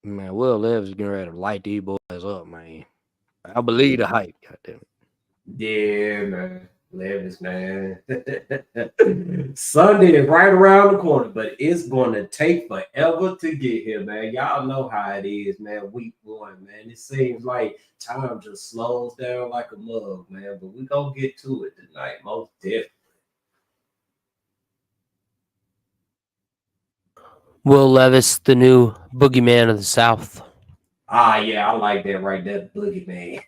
Man, Will Levis getting ready to light these boys up, man. I believe the hype, goddamn it. Yeah, man. Levis, man. Sunday is right around the corner, but it's going to take forever to get here, man. Y'all know how it is, man. Week one, man. It seems like time just slows down like a mug, man. But we going to get to it tonight, most definitely. Will Levis, the new boogeyman of the South. Ah, yeah, I like that right there, boogeyman.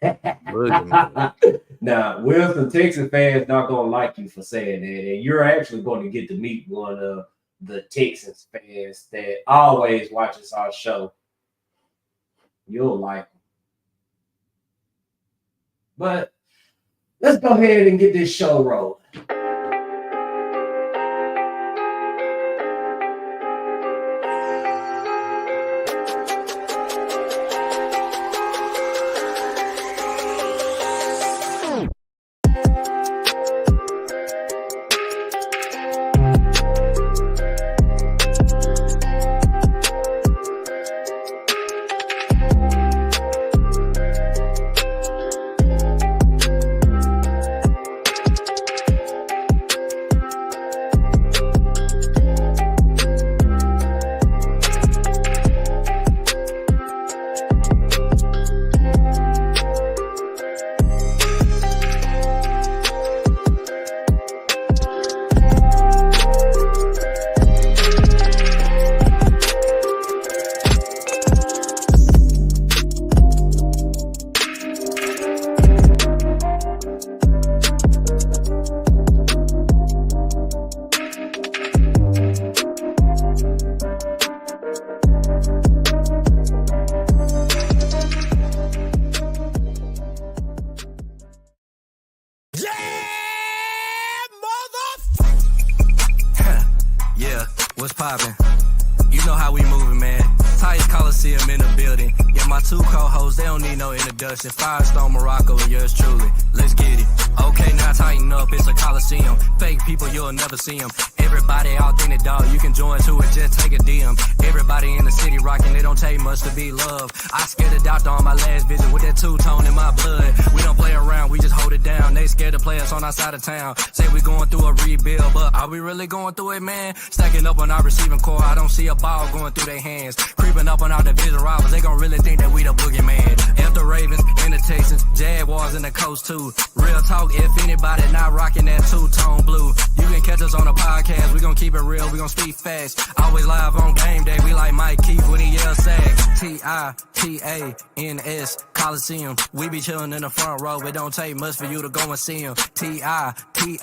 Boogeyman. Now, Wilson, Texas fans not gonna like you for saying that, and you're actually going to get to meet one of the Texans fans that always watches our show. You'll like them. But let's go ahead and get this show rolling. What's poppin'? You know how we moving, man. Titus Colosseum in the building. Yeah, my two co-hosts, they don't need no introduction. Firestone Morocco and yours truly. Let's get it. Okay, now tighten up, it's a Colosseum. Fake people, you'll never see them. Everybody authentic, dog, you can join to it, just take a DM. Everybody in the city rocking, they don't take much to be loved. I scared the doctor on my last visit with that two-tone in my blood. We don't play around, we just hold it down. They scared to play us on our side of town. Say we going through a rebuild, but are we really going through it, man? Stacking up on our receiving core, I don't see a ball going through their hands. Creeping up on our division rivals, they gon' really think that we the boogeyman. F the Ravens and the Texans, Jaguars and the Coast too. Real talk, if anybody not rocking that two-tone blue, you can catch us on a podcast. We gon' keep it real, we gon' speak fast. Always live on game day, we like Mike Keith when he yell sack. T-I-T-A-N-S, Coliseum. We be chillin' in the front row, it don't take much for you to go and see him. T-I-T-A-N-S,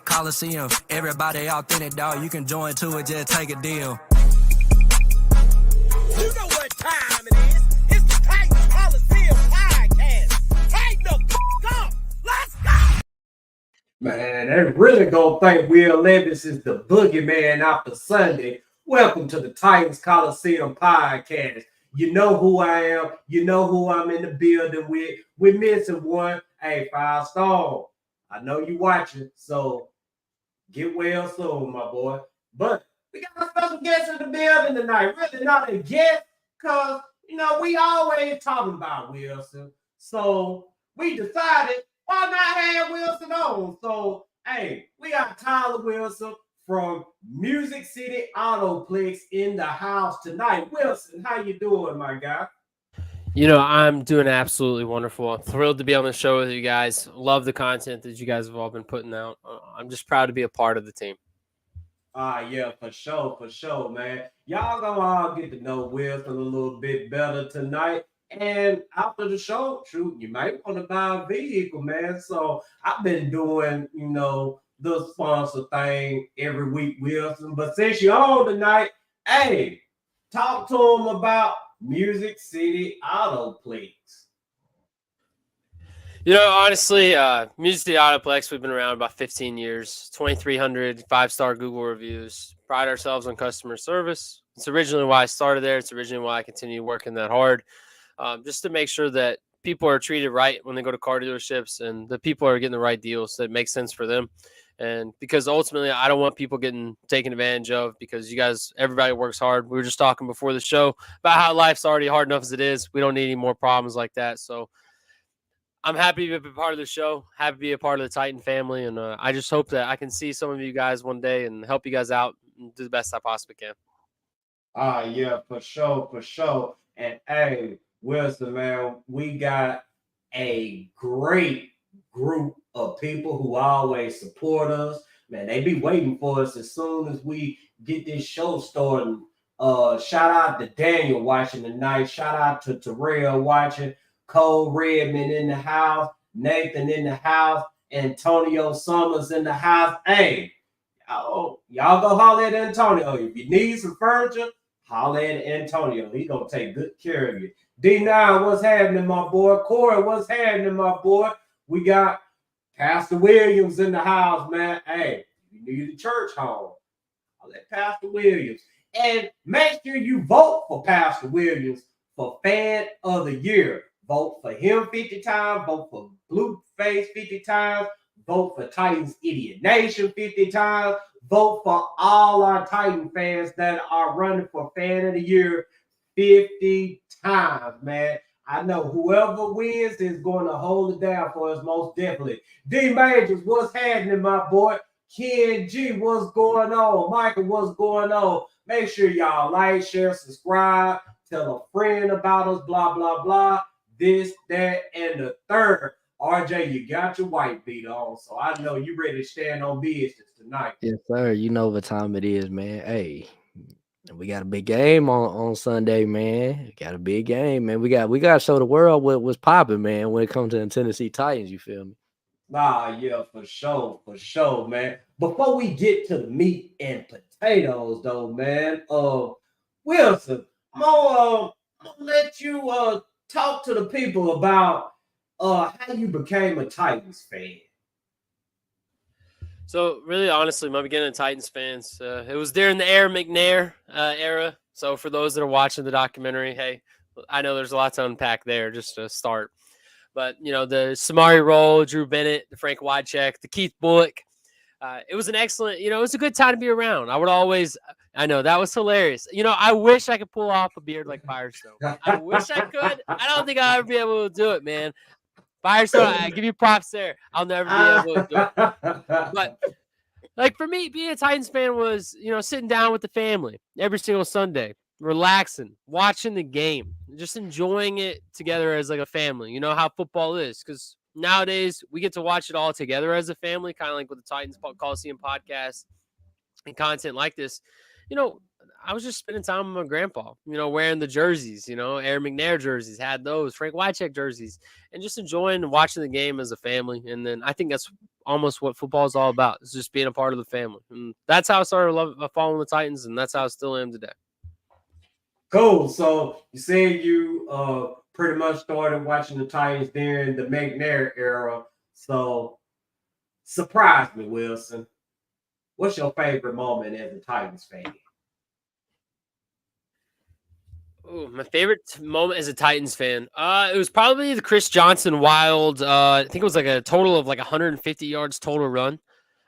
Coliseum. Everybody authentic, dog, you can join to it, just take a deal. You know what time it is. It's the Titans Colosseum podcast. Tighten the f*** up. Let's go. Man, they really gonna think Will Levis is the boogeyman after Sunday. Welcome to the Titans Colosseum podcast. You know who I am. You know who I'm in the building with. We're missing one. Hey, Firestone, I know you watching, so get well soon, my boy. But we got a special guest in the building tonight. Really not a guest, because, you know, we always talking about Wilson. So we decided, why not have Wilson on? So, hey, we got Tyler Wilson from Music City Autoplex in the house tonight. Wilson, how you doing, my guy? You know, I'm doing absolutely wonderful. I'm thrilled to be on the show with you guys. Love the content that you guys have all been putting out. I'm just proud to be a part of the team. Yeah, for sure, man. Y'all gonna all get to know Wilson a little bit better tonight. And after the show, shoot, you might want to buy a vehicle, man. So I've been doing, you know, the sponsor thing every week, Wilson. But since you're on tonight, hey, talk to them about Music City Autoplex. You know, honestly, Music City Autoplex, we've been around about 15 years, 2,300 five-star Google reviews, pride ourselves on customer service. It's originally why I started there. It's originally why I continue working that hard, just to make sure that people are treated right when they go to car dealerships and the people are getting the right deals that make sense for them. And because ultimately I don't want people getting taken advantage of, because everybody works hard. We were just talking before the show about how life's already hard enough as it is. We don't need any more problems like that. So I'm happy to be a part of the show, happy to be a part of the Titan family. And I just hope that I can see some of you guys one day and help you guys out and do the best I possibly can. Yeah, for sure, for sure. And hey, Wilson, man, we got a great group of people who always support us. Man, they be waiting for us as soon as we get this show started. Shout out to Daniel watching tonight. Shout out to Terrell watching. Cole Redman in the house. Nathan in the house. Antonio Summers in the house. Hey, y'all go holler at Antonio. If you need some furniture, holler at Antonio. He gonna take good care of you. D9, what's happening, my boy? Corey, what's happening, my boy? We got Pastor Williams in the house, man. Hey, you need a church home, I'll let Pastor Williams. And make sure you vote for Pastor Williams for Fan of the Year. Vote for him 50 times. Vote for Blueface 50 times. Vote for Titans Idiot Nation 50 times. Vote for all our Titan fans that are running for Fan of the Year 50 times, man. I know whoever wins is going to hold it down for us most definitely. D Majors, what's happening, my boy? Ken G, what's going on? Michael, what's going on? Make sure y'all like, share, subscribe, tell a friend about us, blah, blah, blah. This, that, and the third. RJ, you got your white beat on, so I know you ready to stand on business tonight. Yes, sir. You know what time it is, man. Hey, we got a big game on Sunday, man. We got a big game, man. We got to show the world what was popping, man, when it comes to the Tennessee Titans. You feel me? Yeah, for sure, man. Before we get to the meat and potatoes, though, man, Wilson, I'm gonna let you talk to the people about how you became a Titans fan. So really, honestly, my beginning of Titans fans, it was during the Aaron McNair era. So for those that are watching the documentary, hey, I know there's a lot to unpack there just to start. But, you know, the Samari Roll, Drew Bennett, the Frank Wycheck, the Keith Bullock, it was an excellent, it was a good time to be around. I know that was hilarious. I wish I could pull off a beard like Firestone. I wish I could. I don't think I'll ever be able to do it, man. Firestone, I give you props there. I'll never be able to do it. But like for me, being a Titans fan was, sitting down with the family every single Sunday, relaxing, watching the game, just enjoying it together as like a family. You know how football is, because nowadays we get to watch it all together as a family, kind of like with the Titans Colosseum podcast and content like this. I was just spending time with my grandpa, wearing the jerseys, Aaron McNair jerseys, had those, Frank Wycheck jerseys, and just enjoying watching the game as a family. And then I think that's almost what football is all about. It's just being a part of the family. And that's how I started following the Titans, and that's how I still am today. Cool. So you said you pretty much started watching the Titans during the McNair era. So surprise me, Wilson. What's your favorite moment as a Titans fan? Oh, my favorite moment as a Titans fan. It was probably the Chris Johnson wild. I think it was like a total of like 150 yards total run.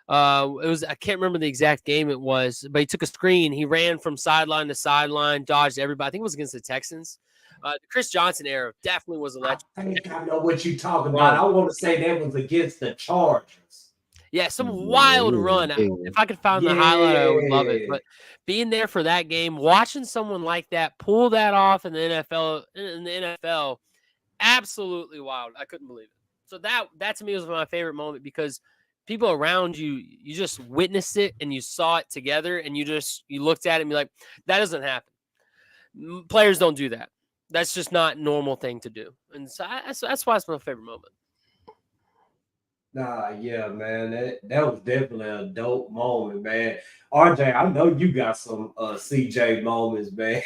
I can't remember the exact game it was, but he took a screen. He ran from sideline to sideline, dodged everybody. I think it was against the Texans. The Chris Johnson era definitely was electric. I think I know what you're talking about. I want to say that was against the Chargers. Yeah, some wild run. If I could find the highlight, I would love it. But being there for that game, watching someone like that pull that off in the NFL, absolutely wild. I couldn't believe it. So that to me was my favorite moment, because people around you, you just witnessed it and you saw it together, and you looked at it and be like, that doesn't happen. Players don't do that. That's just not a normal thing to do. And so that's why it's my favorite moment. Yeah, man, that was definitely a dope moment, man. RJ, I know you got some CJ moments, man.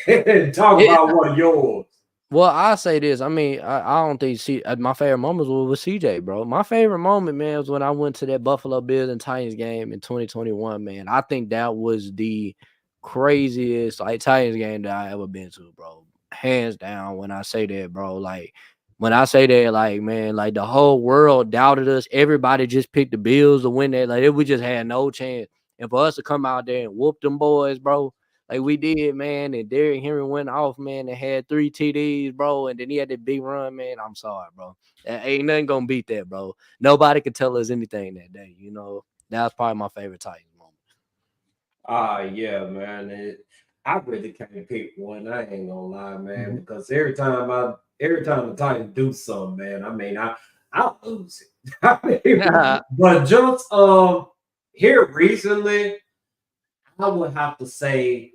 Talk about one of yours. Well, I say this. I mean, I don't think my favorite moments were with CJ, bro. My favorite moment, man, was when I went to that Buffalo Bills and Titans game in 2021, man. I think that was the craziest Titans game that I ever been to, bro. Hands down when I say that, bro. Like, When I say that, like, man, like the whole world doubted us. Everybody just picked the Bills to win that. Like, we just had no chance. And for us to come out there and whoop them boys, bro, like we did, man. And Derrick Henry went off, man, and had 3 TDs, bro. And then he had that big run, man. I'm sorry, bro. Ain't nothing gonna beat that, bro. Nobody could tell us anything that day. You know, that was probably my favorite Titans moment. Yeah, man. I really can't pick one. I ain't gonna lie, man, because every time the Titans do something, man, I lose it. But just here recently, I would have to say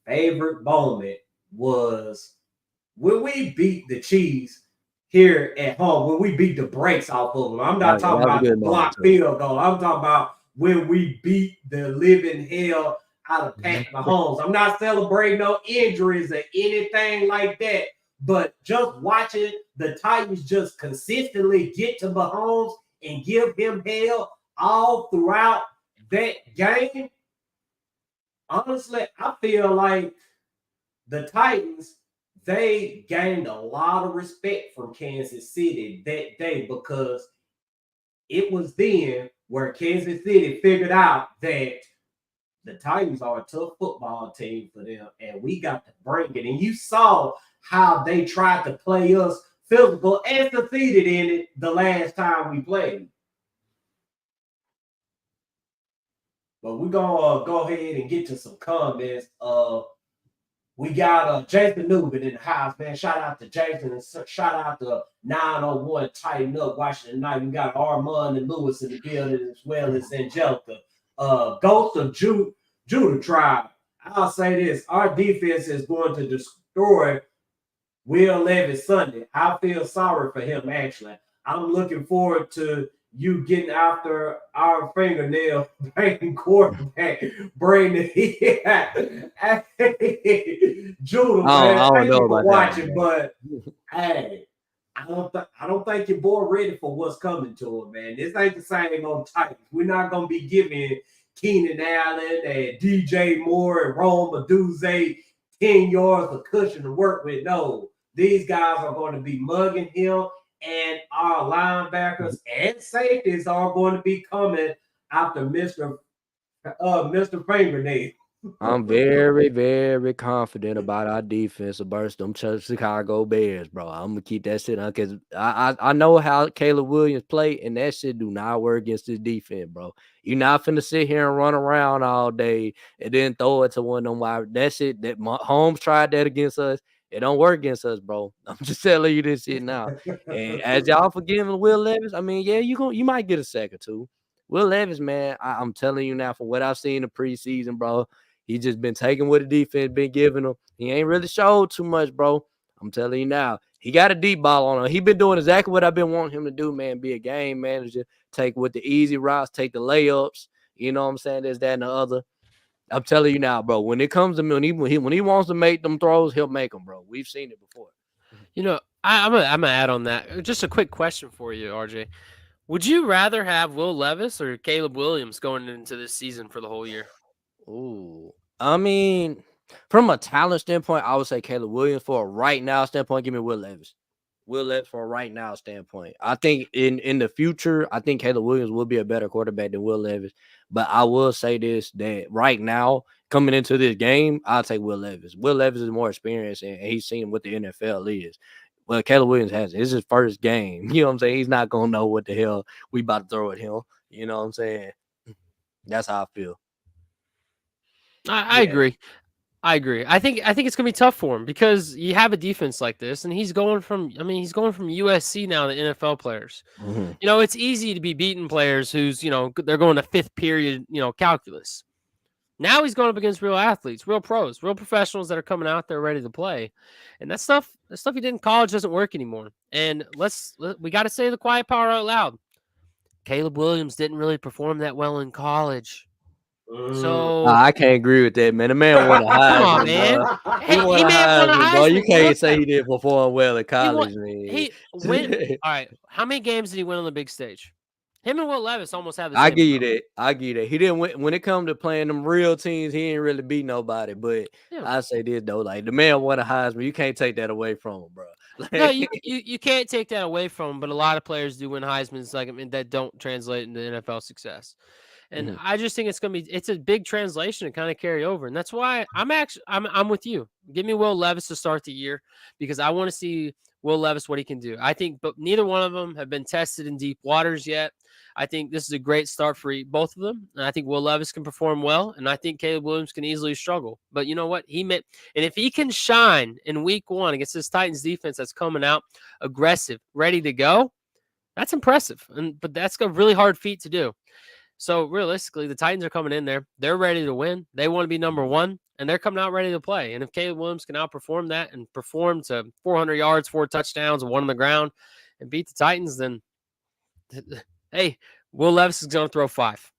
favorite moment was when we beat the Chiefs here at home, when we beat the brakes off of them. I'm not talking about the block field goal. I'm talking about when we beat the living hell out of Pat Mahomes. I'm not celebrating no injuries or anything like that, but just watching the Titans just consistently get to Mahomes and give him hell all throughout that game. Honestly, I feel like the Titans, they gained a lot of respect from Kansas City that day because it was then where Kansas City figured out that the Titans are a tough football team for them, and we got to bring it. And you saw how they tried to play us physical and succeeded in it the last time we played. But we're going to go ahead and get to some comments. We got Jason Newman in the house, man. Shout out to Jason and shout out to 901 Tighten Up watching tonight. We got Armand and Lewis in the building as well as Angelica. Ghost of Judah Tribe. I'll say this. Our defense is going to destroy Will Levis Sunday. I feel sorry for him, actually. I'm looking forward to you getting after our fingernail banging quarterback, Brandon. Judah, man, I don't know about watching, but hey, I don't think your boy ready for what's coming to him, man. This ain't the same on Titans. We're not gonna be giving Keenan Allen and DJ Moore and Rome Aduze 10 yards of cushion to work with. No, these guys are going to be mugging him. And our linebackers and safeties are going to be coming after Mr. Fingernail. I'm very, very confident about our defense against them Chicago Bears, bro. I'm gonna keep that shit on because I know how Caleb Williams play, and that shit do not work against this defense, bro. You're not finna sit here and run around all day and then throw it to one of them wide. That shit that Holmes tried that against us. It don't work against us, bro. I'm just telling you this shit now. And as y'all forgiving Will Levis, I mean, yeah, you might get a sack or two. Will Levis, man, I'm telling you now, from what I've seen in the preseason, bro, he just been taking what the defense been giving him. He ain't really showed too much, bro. I'm telling you now. He got a deep ball on him. He been doing exactly what I've been wanting him to do, man. Be a game manager. Take with the easy routes, take the layups. You know what I'm saying? There's that and the other. I'm telling you now, bro. When it comes to me, when he wants to make them throws, he'll make them, bro. We've seen it before. You know, I'm gonna add on that. Just a quick question for you, RJ. Would you rather have Will Levis or Caleb Williams going into this season for the whole year? Ooh, I mean, from a talent standpoint, I would say Caleb Williams. For a right now standpoint, give me Will Levis. Will Levis for a right now standpoint. I think in the future, I think Caleb Williams will be a better quarterback than Will Levis. But I will say this, that right now, coming into this game, I'll take Will Levis. Will Levis is more experienced, and he's seen what the NFL is. Well, Caleb Williams hasn't. It's his first game. You know what I'm saying? He's not going to know what the hell we about to throw at him. You know what I'm saying? That's how I feel. I agree. I agree. I think it's gonna be tough for him because you have a defense like this, and he's going from USC now to NFL players. Mm-hmm. You know, it's easy to be beating players who's they're going to fifth period calculus. Now he's going up against real athletes, real pros, real professionals that are coming out there ready to play, and that stuff he did in college doesn't work anymore. And we got to say the quiet power out loud. Caleb Williams didn't really perform that well in college. So I can't agree with that, man. The man won a Heisman. Come on, man. He won a Heisman, bro. You can't say he didn't perform well at college, man. All right. How many games did he win on the big stage? Him and Will Levis almost have the I same. give you that. I give you that. He didn't when it come to playing them real teams, he ain't really beat nobody. But Yeah. I say this though, like the man won a Heisman. You can't take that away from him, bro. No, you can't take that away from him, but a lot of players do win Heisman's that don't translate into NFL success. And I just think it's a big translation to kind of carry over. And that's why I'm with you. Give me Will Levis to start the year because I want to see Will Levis what he can do. I think but neither one of them have been tested in deep waters yet. I think this is a great start for both of them. And I think Will Levis can perform well. And I think Caleb Williams can easily struggle. But you know what? And if he can shine in week 1 against this Titans defense that's coming out aggressive, ready to go, that's impressive. But that's a really hard feat to do. So realistically, the Titans are coming in there. They're ready to win. They want to be number 1, and they're coming out ready to play. And if Caleb Williams can outperform that and perform to 400 yards, 4 touchdowns, 1 on the ground, and beat the Titans, then hey, Will Levis is going to throw 5.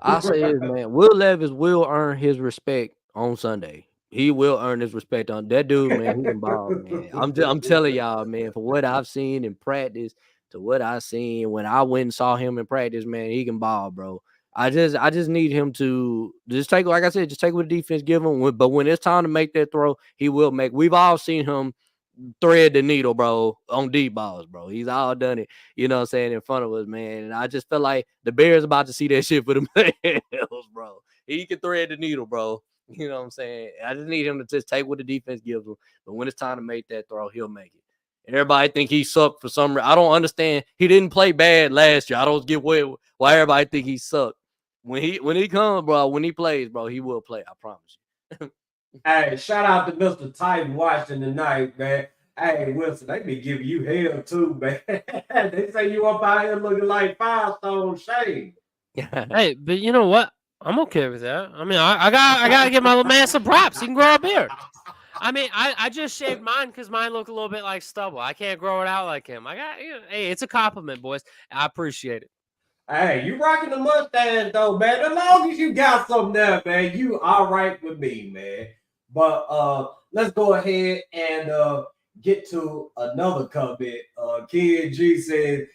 I'll say this, man. Will Levis will earn his respect on Sunday. He will earn his respect on that dude, man. He can ball, man. I'm telling y'all, man. For what I've seen in practice to what I seen when I went and saw him in practice, man, he can ball, bro. I just need him to just take, like I said, just take what the defense give him. But when it's time to make that throw, he will make. We've all seen him thread the needle, bro, on deep balls, bro. He's all done it, you know what I'm saying, in front of us, man. And I just feel like the Bears about to see that shit for themselves, bro. He can thread the needle, bro. You know what I'm saying? I just need him to just take what the defense gives him. But when it's time to make that throw, he'll make it. Everybody think he sucked for some reason. I don't understand. He didn't play bad last year. I don't get why everybody think he sucked. When he comes, bro, when he plays, bro, he will play. I promise you. Hey, shout out to Mr. Titan watching tonight, man. Hey, Wilson, they be giving you hell too, man. They say you up out here looking like Firestone Shane. Hey, but you know what? I'm okay with that. I mean, I gotta give my little man some props. He can grow a beard. I mean, I just shaved mine because mine look a little bit like stubble. I can't grow it out like him. Hey, it's a compliment, boys. I appreciate it. Hey, you rocking the mustache though, man. As long as you got something there, man, you all right with me, man. But let's go ahead and get to another comment. Kid G said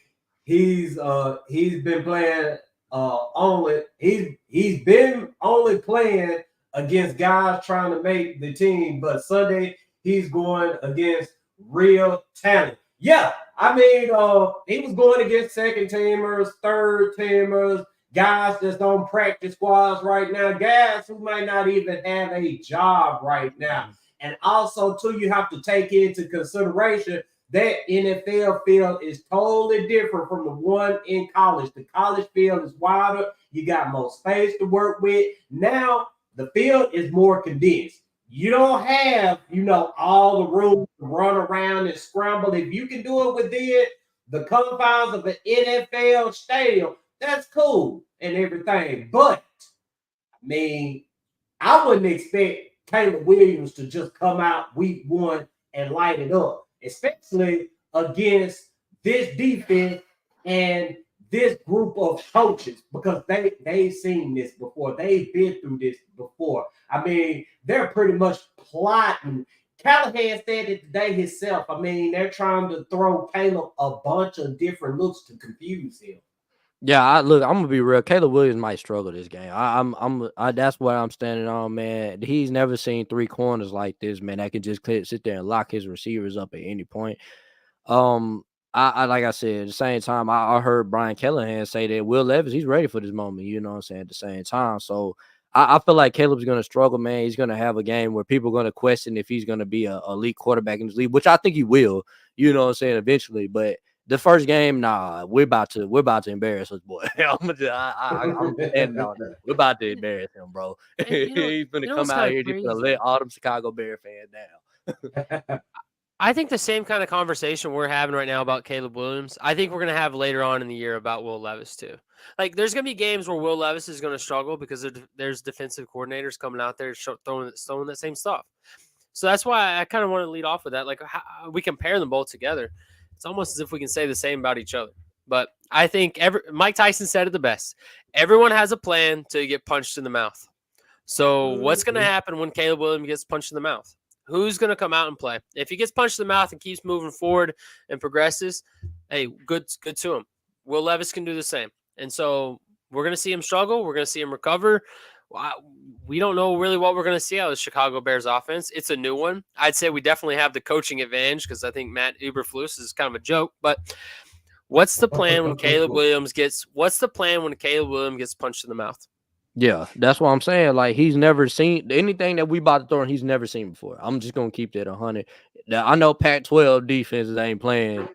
he's been playing he's been only playing against guys trying to make the team, but Sunday he's going against real talent. Yeah, I mean, he was going against second teamers, third teamers, guys that's on practice squads right now, guys who might not even have a job right now. And also, too, you have to take into consideration that NFL field is totally different from the one in college. The college field is wider. You got more space to work with. Now, the field is more condensed. You don't have, all the room to run around and scramble. If you can do it within the confines of an NFL stadium, that's cool and everything. But, I mean, I wouldn't expect Caleb Williams to just come out week 1 and light it up, especially against this defense and this group of coaches, because they've seen this before. They've been through this before. I mean, they're pretty much plotting. Callahan said it today himself. I mean, they're trying to throw Caleb a bunch of different looks to confuse him. Yeah, I'm gonna be real. Caleb Williams might struggle this game. That's what I'm standing on, man. He's never seen 3 corners like this, man. That can just sit there and lock his receivers up at any point. I like I said, at the same time, I heard Brian Callahan say that Will Levis, he's ready for this moment, you know what I'm saying, at the same time. So I feel like Caleb's going to struggle, man. He's going to have a game where people are going to question if he's going to be a elite quarterback in this league, which I think he will, you know what I'm saying, eventually. But the first game, nah, we're about to embarrass us, boy. I'm standing on that. We're about to embarrass him, bro. He's going to come out here just to let all them Chicago Bear fans down. I think the same kind of conversation we're having right now about Caleb Williams, I think we're going to have later on in the year about Will Levis too. Like, there's going to be games where Will Levis is going to struggle because there's defensive coordinators coming out there throwing that same stuff. So that's why I kind of want to lead off with that. Like, how we compare them both together. It's almost as if we can say the same about each other. But I think Mike Tyson said it the best. Everyone has a plan to get punched in the mouth. So what's going to happen when Caleb Williams gets punched in the mouth? Who's going to come out and play? If he gets punched in the mouth and keeps moving forward and progresses, hey, good to him. Will Levis can do the same. And so we're going to see him struggle. We're going to see him recover. We don't know really what we're going to see out of the Chicago Bears offense. It's a new one. I'd say we definitely have the coaching advantage because I think Matt Eberflus is kind of a joke. But what's the plan when Caleb Williams gets punched in the mouth? Yeah, that's what I'm saying. Like, he's never seen anything that we about to throw, and he's never seen before. I'm just gonna keep that 100. Now, I know Pac-12 defenses ain't playing.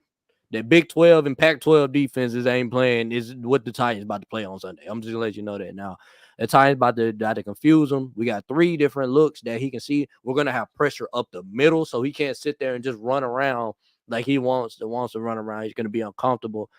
The Big 12 and Pac-12 defenses ain't playing is what the Titans about to play on Sunday. I'm just gonna let you know that now. The Titans about to confuse him. We got 3 different looks that he can see. We're gonna have pressure up the middle, so he can't sit there and just run around like he wants to run around. He's gonna be uncomfortable.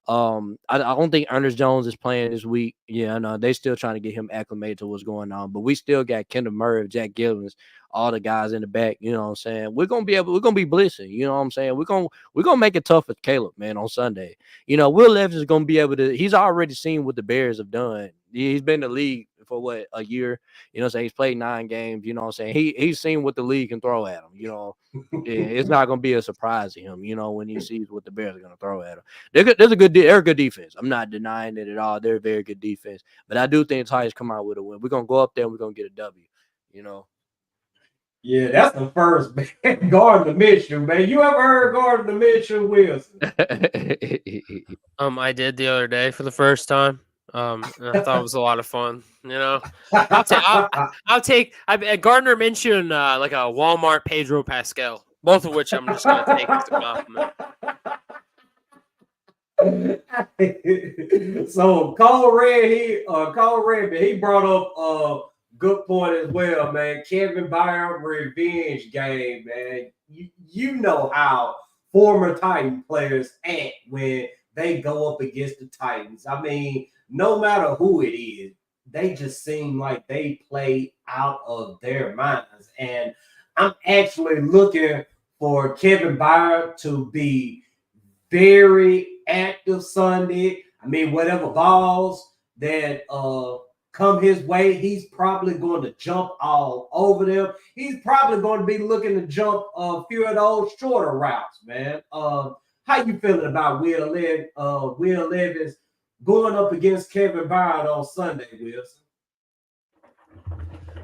I don't think Ernest Jones is playing this week. Yeah, I know they still trying to get him acclimated to what's going on, but we still got Kendall Murray, Jack Givens, all the guys in the back. You know what I'm saying? We're gonna be blitzing. You know what I'm saying? We're gonna make it tough for Caleb, man, on Sunday. You know, Will Levis is gonna be able to. He's already seen what the Bears have done. He's been in the league for a year. You know what I'm saying? He's played 9 games. You know what I'm saying? He's seen what the league can throw at him. You know, it's not gonna be a surprise to him. You know, when he sees what the Bears are gonna throw at him. They're a good defense. I'm not denying it at all. They're a very good defense. But I do think the Titans come out with a win. We're gonna go up there and we're gonna get a W. You know. Yeah, that's the first man. Gardner Mitchell, man. You ever heard Gardner Mitchell Wilson? I did the other day for the first time. And I thought it was a lot of fun. You know, I'll take Gardner Minshew and like a Walmart Pedro Pascal, both of which I'm just going to take as a compliment. So Cole Red, he brought up a good point as well, man. Kevin Byard revenge game, man. You know how former Titan players act when they go up against the Titans. I mean, no matter who it is, they just seem like they play out of their minds. And I'm actually looking for Kevin Byard to be very active Sunday. I mean, whatever balls that come his way, he's probably going to jump all over them. He's probably going to be looking to jump a few of those shorter routes, man. How you feeling about Will Levis going up against Kevin Byard on Sunday, Wilson?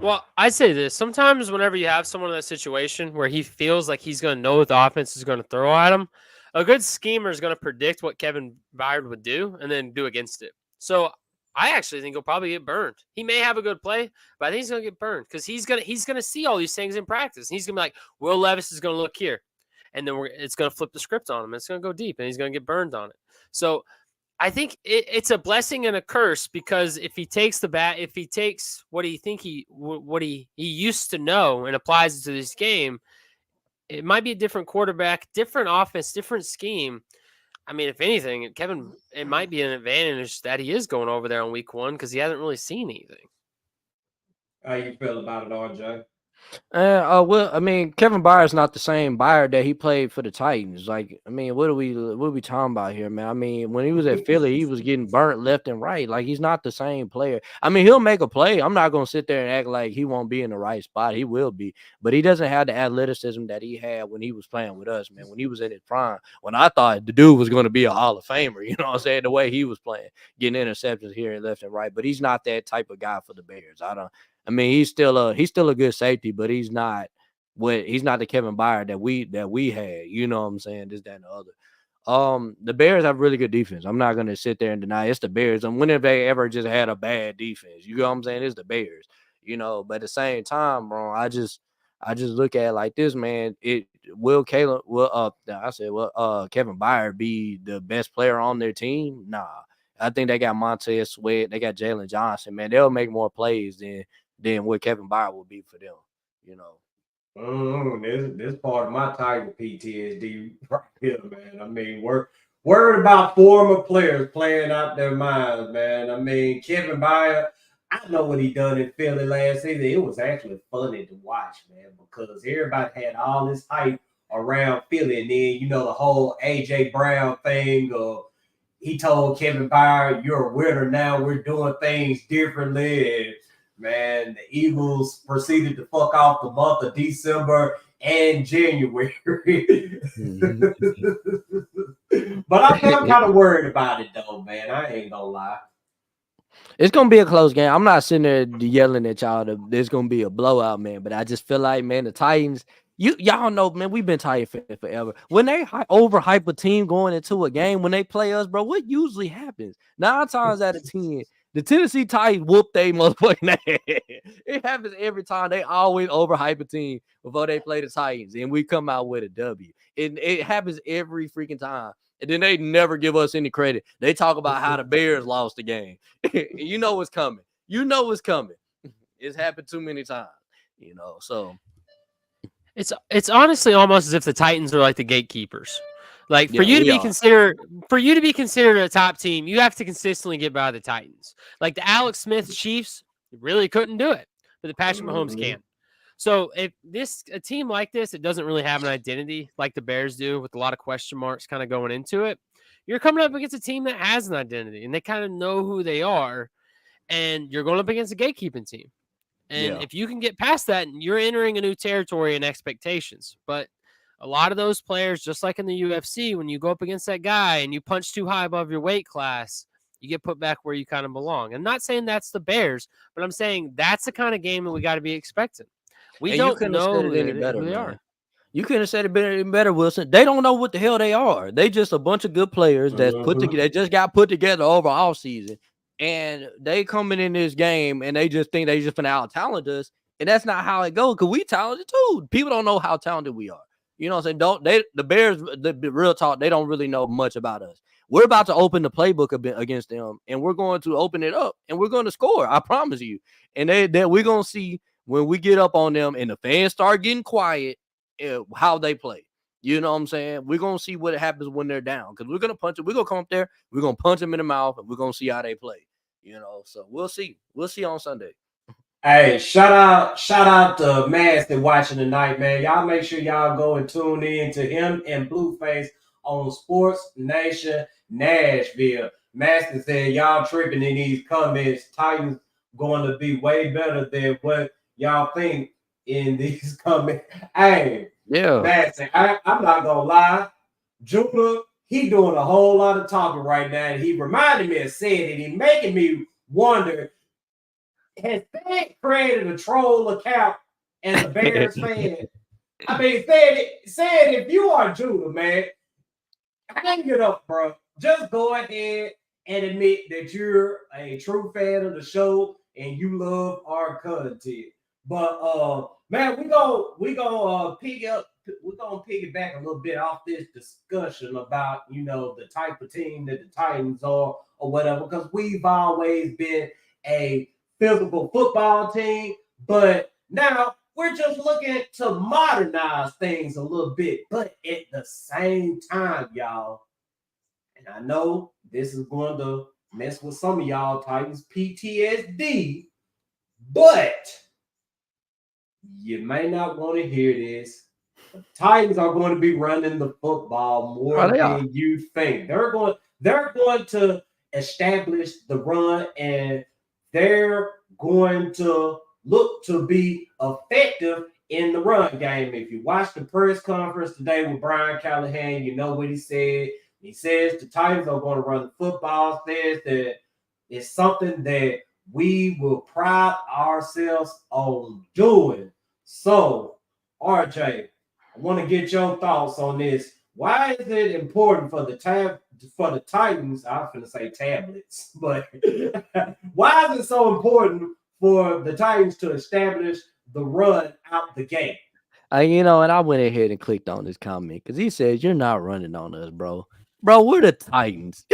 Well, I say this. Sometimes whenever you have someone in that situation where he feels like he's going to know what the offense is going to throw at him, a good schemer is going to predict what Kevin Byard would do and then do against it. So I actually think he'll probably get burned. He may have a good play, but I think he's going to get burned because he's gonna see all these things in practice. He's going to be like, Will Levis is going to look here. And then it's going to flip the script on him. It's going to go deep, and he's going to get burned on it. So I think it's a blessing and a curse because if he takes what he used to know and applies it to this game, it might be a different quarterback, different offense, different scheme. I mean, if anything, it might be an advantage that he is going over there on week 1 because he hasn't really seen anything. How you feel about it, RJ? Well, I mean, Kevin Byard's not the same Byard that he played for the Titans. Like, I mean, what are we talking about here, man? I mean, when he was at Philly, he was getting burnt left and right. Like, he's not the same player. I mean, he'll make a play. I'm not gonna sit there and act like he won't be in the right spot. He will be, but he doesn't have the athleticism that he had when he was playing with us, man. When he was in his prime, when I thought the dude was going to be a Hall of Famer, you know what I'm saying? The way he was playing, getting interceptions here and left and right, but he's not that type of guy for the Bears. I mean, he's still a good safety, but he's not the Kevin Byard that we had. You know what I'm saying? This, that, and the other. The Bears have really good defense. I'm not gonna sit there and deny it's the Bears. And when have they ever just had a bad defense? You know what I'm saying? It's the Bears. You know, but at the same time, bro, I just look at it like this, man. Kevin Byard be the best player on their team? Nah. I think they got Montez Sweat, they got Jalen Johnson, man. They'll make more plays than what Kevin Byard will be for them, you know. This part of my Tiger PTSD right here, man. I mean, we're worried about former players playing out their minds, man. I mean, Kevin Byard, I know what he done in Philly last season. It was actually funny to watch, man, because everybody had all this hype around Philly, and then, you know, the whole A.J. Brown thing, he told Kevin Byard, you're a winner now. We're doing things differently. And, man, the Eagles proceeded to fuck off the month of December and January. But But I'm kind of worried about it though, man. I ain't gonna lie. It's gonna be a close game. I'm not sitting there yelling at y'all that there's gonna be a blowout, man. But I just feel like, man, the Titans. Y'all know, man, we've been Titan fans forever. When they overhype a team going into a game, when they play us, bro, what usually happens? 9 times out of 10, the Tennessee Titans whoop they motherfucking ass. It happens every time. They always overhype a team before they play the Titans, and we come out with a W. It happens every freaking time. And then they never give us any credit. They talk about how the Bears lost the game. You know what's coming. You know what's coming. It's happened too many times, so. It's honestly almost as if the Titans are like the gatekeepers. Like for you to be considered a top team, you have to consistently get by the Titans. Like the Alex Smith Chiefs really couldn't do it, but the Patrick Mahomes can. So if a team like this, it doesn't really have an identity like the Bears do, with a lot of question marks kind of going into it. You're coming up against a team that has an identity and they kind of know who they are, and you're going up against a gatekeeping team. And if you can get past that, you're entering a new territory and expectations. But a lot of those players, just like in the UFC, when you go up against that guy and you punch too high above your weight class, you get put back where you kind of belong. I'm not saying that's the Bears, but I'm saying that's the kind of game that we got to be expecting. We don't know who they are. You couldn't have said it better, Wilson. They don't know what the hell they are. They just a bunch of good players that's put together. They just got put together over all season. And they coming in this game and they just think they just finna out-talent us. And that's not how it goes, because we talented too. People don't know how talented we are. You know what I'm saying? The Bears, the real talk, they don't really know much about us. We're about to open the playbook a bit against them, and we're going to open it up, and we're going to score. I promise you. And we're going to see when we get up on them and the fans start getting quiet, how they play. You know what I'm saying? We're going to see what happens when they're down, because we're going to punch it. We're going to come up there. We're going to punch them in the mouth, and we're going to see how they play. So we'll see. We'll see on Sunday. Hey, shout out to Maston watching tonight, man. Y'all make sure y'all go and tune in to him and Blueface on Sports Nation Nashville. Maston said y'all tripping in these comments. Titans going to be way better than what y'all think in these comments. Hey, yeah, Maston, I'm not gonna lie. Judah, he doing a whole lot of talking right now, and he reminded me of saying it. He making me wonder. Has Fed created a troll account as a Bears fan? I mean, said if you are Judah, man, hang it up, bro. Just go ahead and admit that you're a true fan of the show and you love our content. But man, we're gonna piggyback a little bit off this discussion about the type of team that the Titans are or whatever, because we've always been a physical football team, but now we're just looking to modernize things a little bit. But at the same time, y'all, and I know this is going to mess with some of y'all Titans PTSD, but you may not want to hear this. The Titans are going to be running the football more than you think. They're going to establish the run, and they're going to look to be effective in the run game. If you watch the press conference today with Brian Callahan, you know what he said. He says the Titans are going to run the football. Says that it's something that we will pride ourselves on doing. So, RJ, I want to get your thoughts on this. Why is it important for the Titans? I'm going to say tablets, but why is it so important for the Titans to establish the run out the gate? And I went ahead and clicked on this comment because he says you're not running on us, bro. Bro, we're the Titans.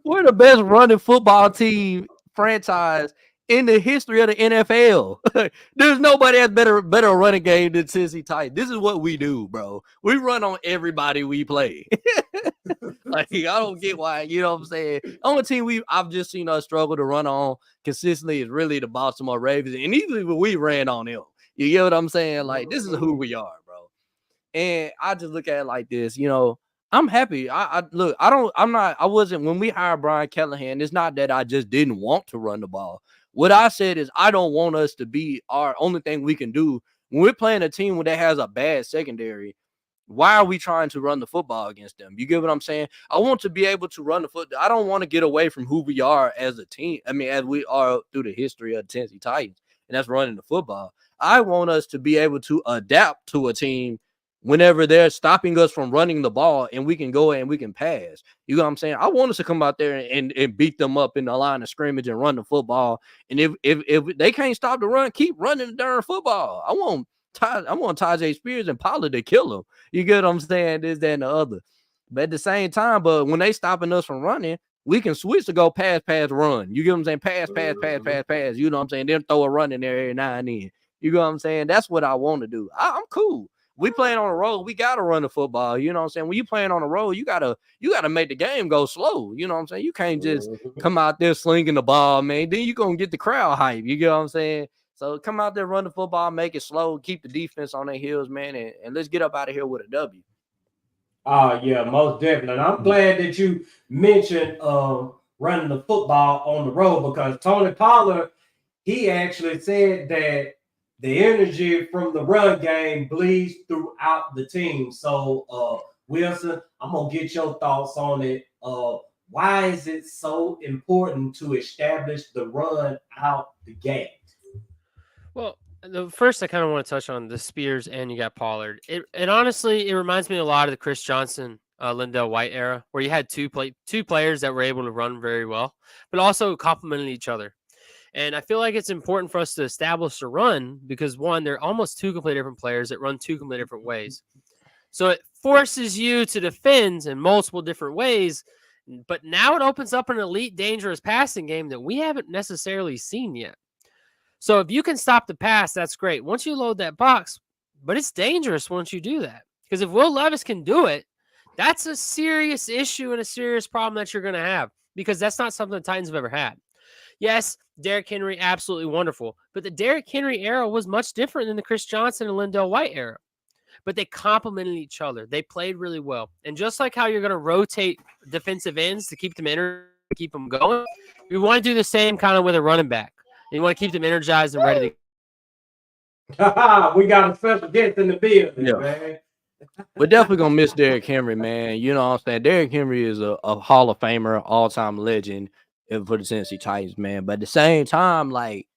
We're the best running football team franchise in the history of the NFL. There's nobody has better running game than Tennessee Titans. This is what we do, bro. We run on everybody we play. Like, I don't get why, you know what I'm saying? Only team I've just seen us struggle to run on consistently is really the Baltimore Ravens. And even we ran on them. You get what I'm saying? Like, this is who we are, bro. And I just look at it like this, I'm happy. When we hired Brian Callahan, it's not that I just didn't want to run the ball. What I said is I don't want us to be our only thing we can do. When we're playing a team that has a bad secondary, Why are we trying to run the football against them? You get what I'm saying? I want to be able to run the football. I don't want to get away from who we are as a team. I mean, as we are through the history of the Tennessee Titans, and that's running the football. I want us to be able to adapt to a team whenever they're stopping us from running the ball, and we can go and we can pass. You know what I'm saying? I want us to come out there and beat them up in the line of scrimmage and run the football. And if they can't stop the run, keep running the darn football. I want Tajay Spears and Pollard to kill him. You get what I'm saying? This, that, and the other. But at the same time, but when they stopping us from running, we can switch to go pass, run. You get what I'm saying? Pass. You know what I'm saying? Then throw a run in there every now and then. You know what I'm saying? That's what I want to do. I'm cool. We playing on the road. We gotta run the football. You know what I'm saying? When you playing on the road, you gotta make the game go slow. You know what I'm saying? You can't just come out there slinging the ball, man. Then you gonna get the crowd hype. You get what I'm saying? So come out there, run the football, make it slow, keep the defense on their heels, man, and let's get up out of here with a W. Yeah, most definitely. And I'm glad that you mentioned running the football on the road, because Tony Pollard, he actually said that the energy from the run game bleeds throughout the team. So, Wilson, I'm going to get your thoughts on it. Why is it so important to establish the run out the gate? Well, the first I kind of want to touch on the Spears and you got Pollard. And honestly, it reminds me a lot of the Chris Johnson, Lindell White era, where you had two players that were able to run very well, but also complemented each other. And I feel like it's important for us to establish a run because, one, they're almost two completely different players that run two completely different ways. So it forces you to defend in multiple different ways, but now it opens up an elite, dangerous passing game that we haven't necessarily seen yet. So if you can stop the pass, that's great. Once you load that box, but it's dangerous once you do that. Because if Will Levis can do it, that's a serious issue and a serious problem that you're going to have, because that's not something the Titans have ever had. Yes, Derrick Henry, absolutely wonderful. But the Derrick Henry era was much different than the Chris Johnson and Lindell White era. But they complemented each other. They played really well. And just like how you're going to rotate defensive ends to keep them keep them going, we want to do the same kind of with a running back. You want to keep them energized and ready to. We got a special guest in the building, man. We're definitely going to miss Derrick Henry, man. You know what I'm saying? Derrick Henry is a Hall of Famer, all-time legend for the Tennessee Titans, man. But at the same time, like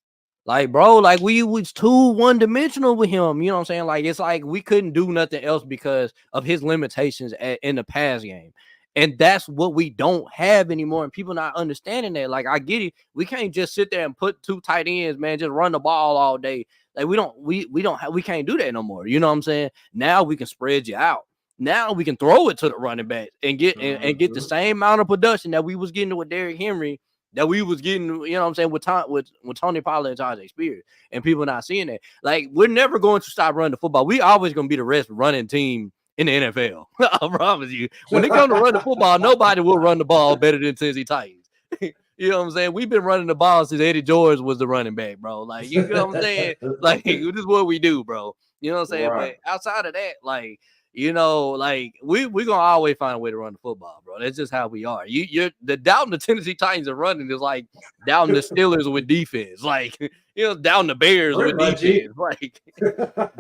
bro, like we was too one-dimensional with him. You know what I'm saying? Like, it's like we couldn't do nothing else because of his limitations in the pass game. And that's what we don't have anymore. And people not understanding that. Like, I get it. We can't just sit there and put two tight ends, man, just run the ball all day. Like, we can't do that no more. You know what I'm saying? Now we can spread you out. Now we can throw it to the running back and get and get the same amount of production that we was getting with Derrick Henry, that we was getting, you know what I'm saying, with Tony Pollard and Tajay Spears. And people not seeing that. Like, we're never going to stop running the football. We always going to be the best running team in the NFL. I promise you. When it comes to run the football, nobody will run the ball better than Tennessee Titans. You know what I'm saying? We've been running the ball since Eddie George was the running back, bro. Like, you know what I'm saying? Like, this is what we do, bro. You know what I'm saying? Right. But outside of that, like, you know, like we're gonna always find a way to run the football, bro. That's just how we are. You're doubting the Tennessee Titans are running is like doubting the Steelers with defense, like, you know, down the Bears with defense, like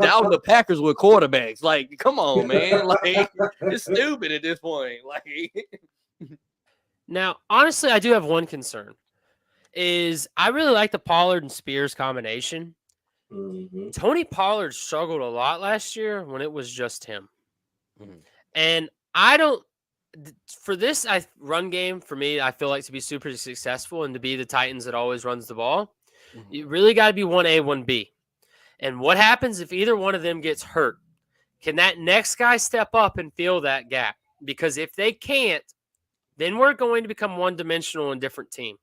down the Packers with quarterbacks. Like, come on, man. Like, it's stupid at this point. Like, now, honestly, I do have one concern. Is I really like the Pollard and Spears combination. Mm-hmm. Tony Pollard struggled a lot last year when it was just him. Mm-hmm. And for this run game, for me, I feel like to be super successful and to be the Titans that always runs the ball, mm-hmm. you really got to be 1A, 1B. And what happens if either one of them gets hurt? Can that next guy step up and fill that gap? Because if they can't, then we're going to become one-dimensional and different team.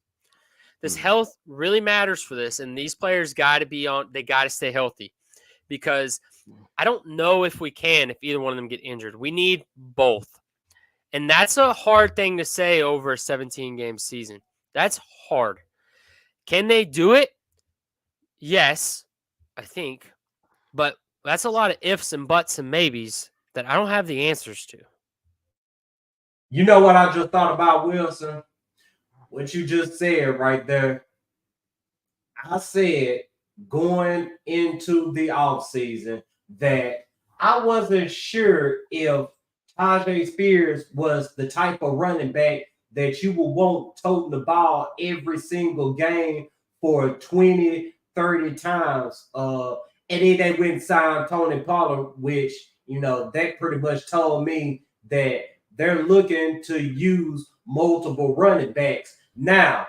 This health really matters for this, and these players got to be on. They got to stay healthy, because I don't know if we can if either one of them get injured. We need both, and that's a hard thing to say over a 17-game season. That's hard. Can they do it? Yes, I think, but that's a lot of ifs and buts and maybes that I don't have the answers to. You know what I just thought about, Wilson? What you just said right there. I said going into the offseason that I wasn't sure if Tajay Spears was the type of running back that you will want toting the ball every single game for 20, 30 times. And then they went and signed Tony Pollard, which, that pretty much told me that they're looking to use multiple running backs. Now,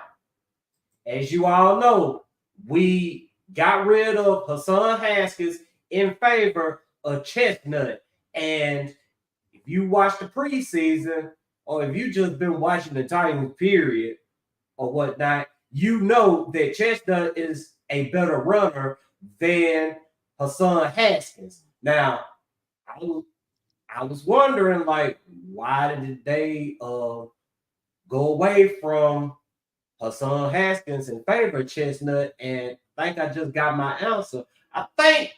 as you all know, we got rid of Hassan Haskins in favor of Chestnut. And if you watch the preseason, or if you just been watching the Titans period or whatnot, you know that Chestnut is a better runner than Hassan Haskins. Now, I was wondering, like, why did they go away from Hassan Haskins in favor of Chestnut? And I think I just got my answer. I think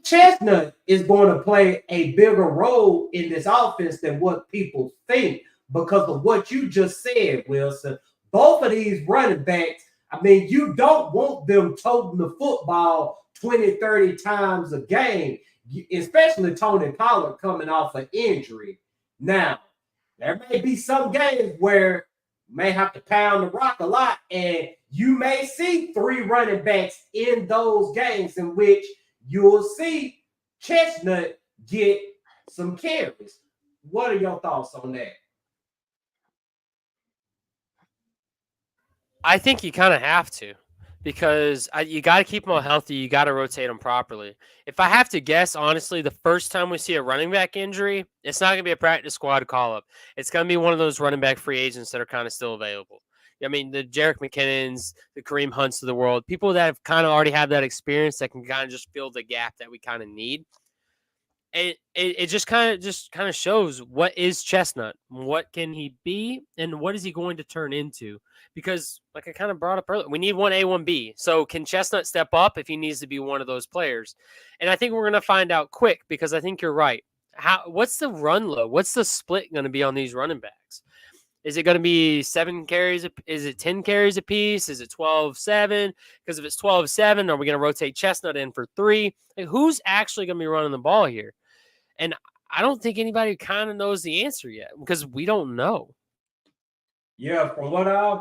Chestnut is going to play a bigger role in this offense than what people think because of what you just said, Wilson. Both of these running backs, I mean, you don't want them toting the football 20, 30 times a game, especially Tony Pollard coming off an injury. Now, there may be some games where you may have to pound the rock a lot, and you may see 3 running backs in those games in which you'll see Chestnut get some carries. What are your thoughts on that? I think you kind of have to because you got to keep them all healthy. You got to rotate them properly. If I have to guess, honestly, the first time we see a running back injury, it's not going to be a practice squad call-up. It's going to be one of those running back free agents that are kind of still available. I mean, the Jerick McKinnons, the Kareem Hunts of the world, people that have kind of already have that experience that can kind of just fill the gap that we kind of need. It just kind of shows what is Chestnut, what can he be, and what is he going to turn into? Because, like I kind of brought up earlier, we need one A, one B. So can Chestnut step up if he needs to be one of those players? And I think we're going to find out quick because I think you're right. What's the run load? What's the split going to be on these running backs? Is it going to be 7 carries? Is it 10 carries a piece? Is it 12-7? Because if it's 12-7, are we going to rotate Chestnut in for 3? Like, who's actually going to be running the ball here? And I don't think anybody kind of knows the answer yet because we don't know. Yeah, from what I've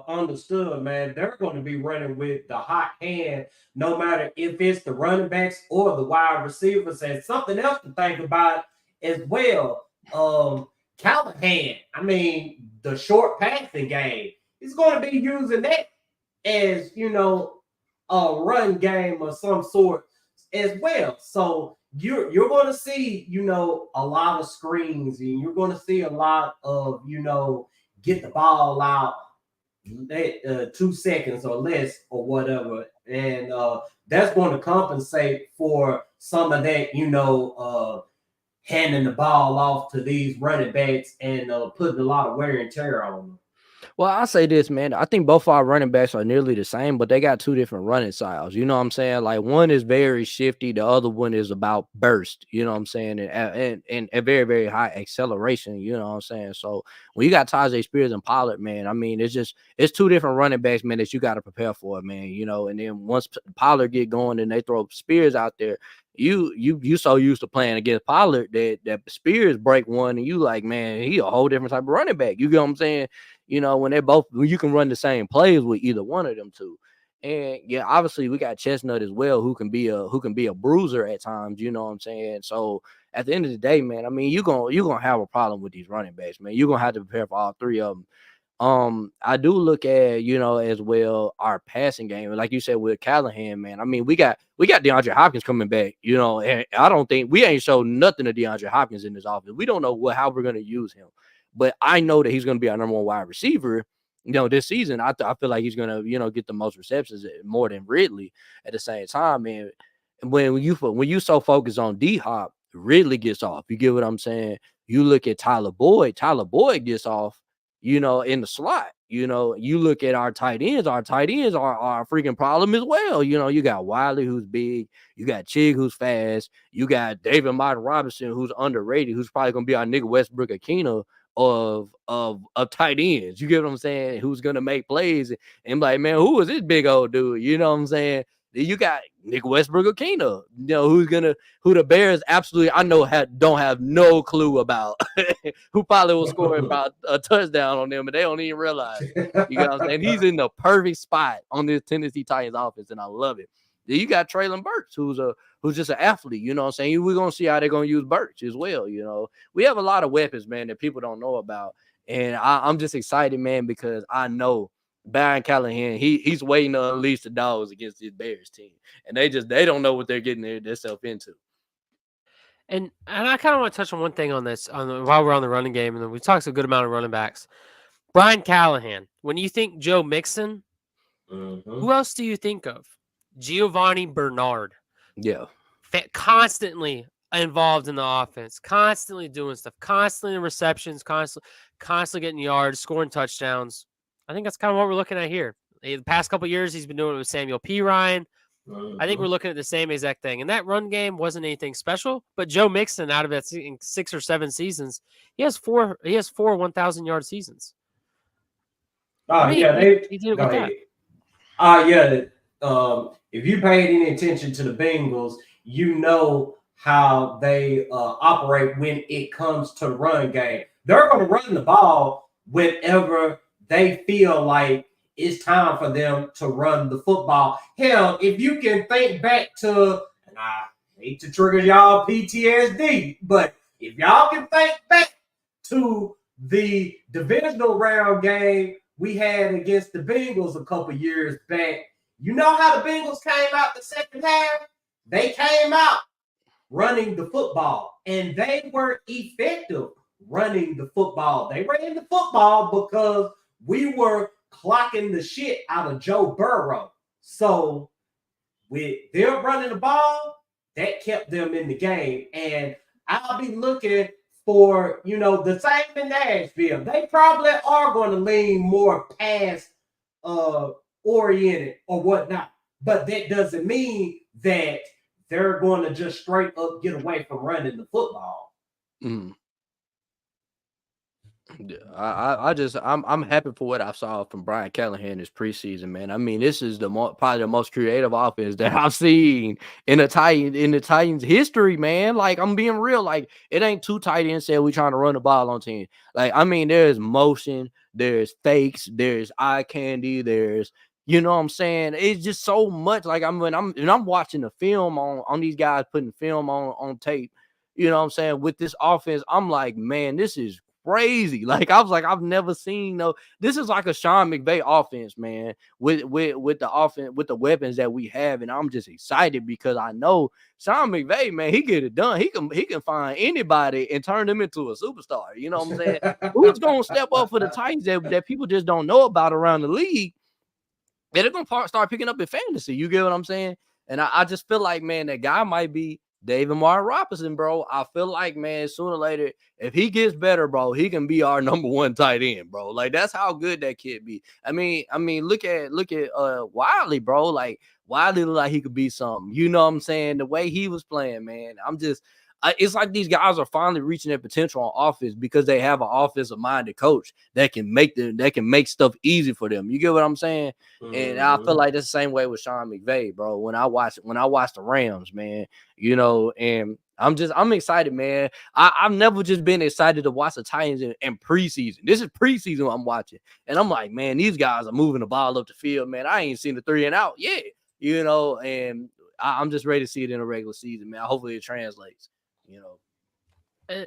understood, man, they're going to be running with the hot hand, no matter if it's the running backs or the wide receivers. And something else to think about as well. Callahan, I mean, the short passing game, he's going to be using that as, a run game of some sort as well. So you're going to see, a lot of screens, and you're going to see a lot of, get the ball out 2 seconds or less or whatever. And that's going to compensate for some of that, handing the ball off to these running backs and putting a lot of wear and tear on them. Well, I'll say this, man. I think both our running backs are nearly the same, but they got 2 different running styles. You know what I'm saying? Like, one is very shifty. The other one is about burst. You know what I'm saying? And a very, very high acceleration. You know what I'm saying? So when you got Tajay Spears and Pollard, man, I mean, it's 2 different running backs, man, that you got to prepare for, man. And then once Pollard get going and they throw Spears out there, you so used to playing against Pollard that Spears break one and you like, man, he a whole different type of running back. You get what I'm saying? When you can run the same plays with either one of them two. And yeah, obviously we got Chestnut as well, who can be a bruiser at times, you know what I'm saying? So at the end of the day, man, I mean, you're gonna have a problem with these running backs, man. You're gonna have to prepare for all 3 of them. I do look at, as well, our passing game. Like you said with Callahan, man. I mean, we got DeAndre Hopkins coming back, and I don't think we ain't showed nothing to DeAndre Hopkins in this offense. We don't know how we're gonna use him. But I know that he's going to be our number 1 wide receiver, this season. I feel like he's going to, get the most receptions more than Ridley at the same time. And when you so focused on D-Hop, Ridley gets off. You get what I'm saying? You look at Tyler Boyd gets off, in the slot. You look at our tight ends are a freaking problem as well. You got Wiley, who's big. You got Chig, who's fast. You got David Martin Robinson, who's underrated, who's probably going to be our nigga Westbrook Akina of tight ends. You get what I'm saying? Who's gonna make plays and like, man, who is this big old dude? You know what I'm saying? Then you got Nick Westbrook-Akina, who the Bears absolutely, I know, don't have no clue about, who probably will score about a touchdown on them, but they don't even realize. You know what I'm saying? He's in the perfect spot on this Tennessee Titans offense, and I love it. Then you got Traylon Burks, who's just an athlete. You know what I'm saying? We're gonna see how they're gonna use Burks as well. We have a lot of weapons, man, that people don't know about, and I'm just excited, man, because I know Brian Callahan, he's waiting to unleash the dogs against this Bears team, and they don't know what they're getting themselves into. And I kind of want to touch on one thing on this while we're on the running game, and then we talked a good amount of running backs. Brian Callahan, when you think Joe Mixon, who else do you think of? Giovanni Bernard. Yeah. Constantly involved in the offense, constantly doing stuff, constantly in receptions, constantly getting yards, scoring touchdowns. I think that's kind of what we're looking at here. The past couple of years, he's been doing it with Samuel P. Ryan. I think we're looking at the same exact thing. And that run game wasn't anything special, but Joe Mixon, out of it, in 6 or 7 seasons, he has four 1,000-yard seasons. Oh, he yeah. did it with that. If you paid any attention to the Bengals, you know how they operate when it comes to the run game. They're going to run the ball whenever they feel like it's time for them to run the football. Hell, if you can think back to, and I hate to trigger y'all PTSD, but if y'all can think back to the divisional round game we had against the Bengals a couple years back, you know how the Bengals came out the second half? They came out running the football, and they were effective running the football. They ran the football because we were clocking the shit out of Joe Burrow. So with them running the ball, that kept them in the game. And I'll be looking for, the same in Nashville. They probably are going to lean more pass oriented or whatnot. But that doesn't mean that they're going to just straight up get away from running the football. Mm. I'm happy for what I saw from Brian Callahan this preseason, man. I mean, this is probably the most creative offense that I've seen in the Titans history, man. Like, I'm being real. Like, it ain't two tight ends saying we trying to run the ball on team. Like, I mean, there's motion, there's fakes, there's eye candy, there's, you know what I'm saying? It's just so much. Like, I'm watching the film on these guys putting film on tape. You know what I'm saying? With this offense, I'm like, man, this is crazy. Like, I was like, I've never seen this is like a Sean McVay offense, man, with the offense, with the weapons that we have. And I'm just excited because I know Sean McVay, man, he get it done. He can find anybody and turn them into a superstar. You know what I'm saying? Who's gonna step up for the Titans that people just don't know about around the league? They're gonna start picking up in fantasy. You get what I'm saying? And I just feel like, man, that guy might be David Martin Robinson, bro. I feel like, man, sooner or later, if he gets better, bro, he can be our number 1 tight end, bro. Like, that's how good that kid be. I mean, look at Wiley, bro. Like, Wiley look like he could be something. You know what I'm saying? The way he was playing, man. It's like these guys are finally reaching their potential on offense because they have an offensive-minded coach that can make stuff easy for them. You get what I'm saying? Mm-hmm. And I feel like that's the same way with Sean McVay, bro. When I watch the Rams, man, and I'm excited, man. I've never just been excited to watch the Titans in preseason. This is preseason I'm watching, and I'm like, man, these guys are moving the ball up the field, man. I ain't seen the 3 and out yet, and I'm just ready to see it in a regular season, man. Hopefully it translates.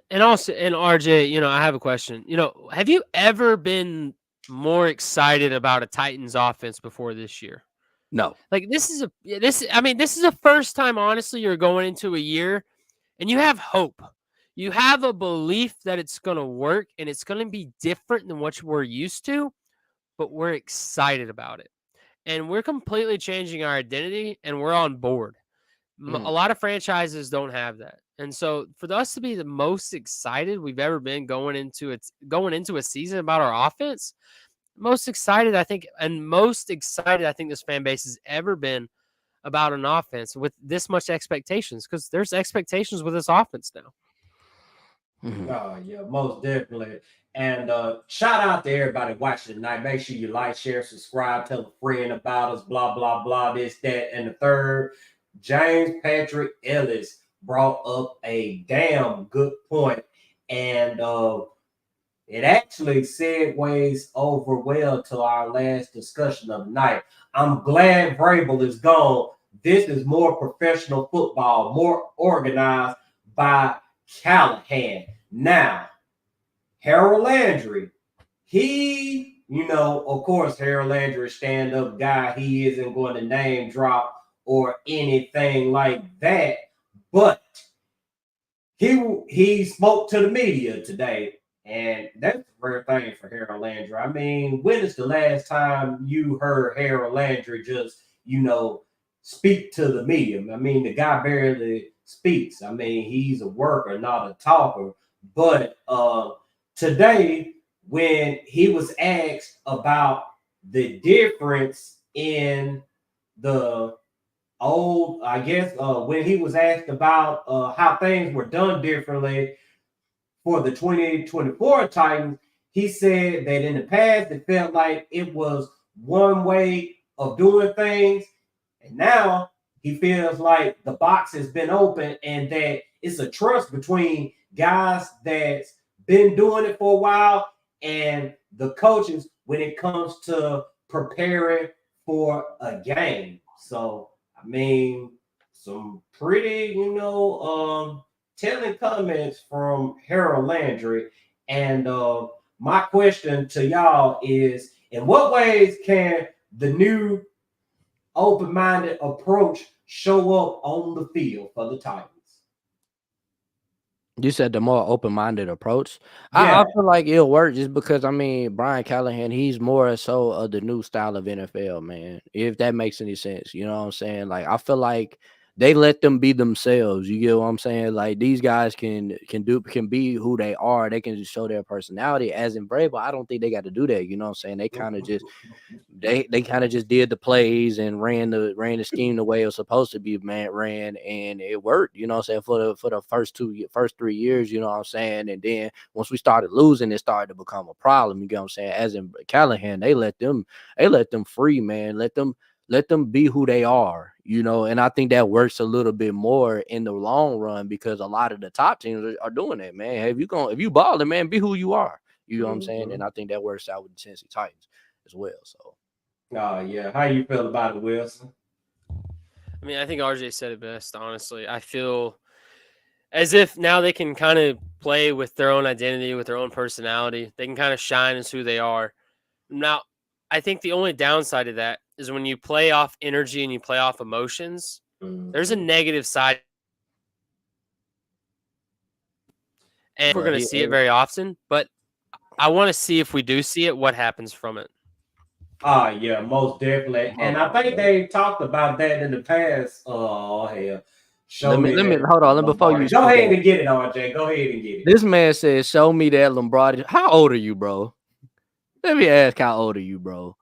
And also, and RJ, I have a question. Have you ever been more excited about a Titans offense before this year? No. Like, this is the first time, honestly, you're going into a year and you have hope. You have a belief that it's going to work and it's going to be different than what we're used to, but we're excited about it. And we're completely changing our identity and we're on board. A lot of franchises don't have that. And so for us to be the most excited we've ever been going into a season about our offense, most excited I think this fan base has ever been about an offense with this much expectations, because there's expectations with this offense now. Oh yeah, most definitely. And shout out to everybody watching tonight. Make sure you like, share, subscribe, tell a friend about us, blah, blah, blah, this, that, and the third. James Patrick Ellis brought up a damn good point. And it actually segues over well to our last discussion of the night. I'm glad Vrabel is gone. This is more professional football, more organized by Callahan. Now, Harold Landry, of course, Harold Landry, stand-up guy. He isn't going to name drop or anything like that. But he spoke to the media today, and that's a rare thing for Harold Landry. I mean, when is the last time you heard Harold Landry just, speak to the media? I mean, the guy barely speaks. I mean, he's a worker, not a talker. But today, when he was asked about the difference in the when he was asked about how things were done differently for the 2024 Titans, he said that in the past, it felt like it was one way of doing things. And now he feels like the box has been open and that it's a trust between guys that's been doing it for a while and the coaches when it comes to preparing for a game. So, I mean, some pretty, telling comments from Harold Landry. And my question to y'all is, in what ways can the new open-minded approach show up on the field for the Titans? You said the more open-minded approach. Yeah. I feel like it'll work just because, I mean, Brian Callahan, he's more so of the new style of NFL, man, if that makes any sense. You know what I'm saying? Like, I feel like they let them be themselves. You get what I'm saying? Like, these guys can be who they are. They can just show their personality. As in Bravo, I don't think they got to do that. You know what I'm saying? They kind of just they kind of just did the plays and ran the scheme the way it was supposed to be ran, and it worked. You know what I'm saying? For the first 3 years, you know what I'm saying? And then once we started losing, it started to become a problem. You get what I'm saying? As in Callahan, they let them free, man. Let them be who they are, and I think that works a little bit more in the long run because a lot of the top teams are doing that, man. If you balling, man, be who you are. You know what I'm saying? And I think that works out with the Tennessee Titans as well. So, oh yeah, how you feel about it, Wilson? I mean, I think RJ said it best. Honestly, I feel as if now they can kind of play with their own identity, with their own personality. They can kind of shine as who they are. Now, I think the only downside of that is when you play off energy and you play off emotions, there's a negative side. And we're going to see it very often, but I want to see if we do see it, what happens from it. Yeah, most definitely. And I think they talked about that in the past. Oh, hell. Let me hold on. Before you go ahead and get it, RJ. Go ahead and get it. This man says, show me that Lombardi. How old are you, bro? Let me ask, how old are you, bro?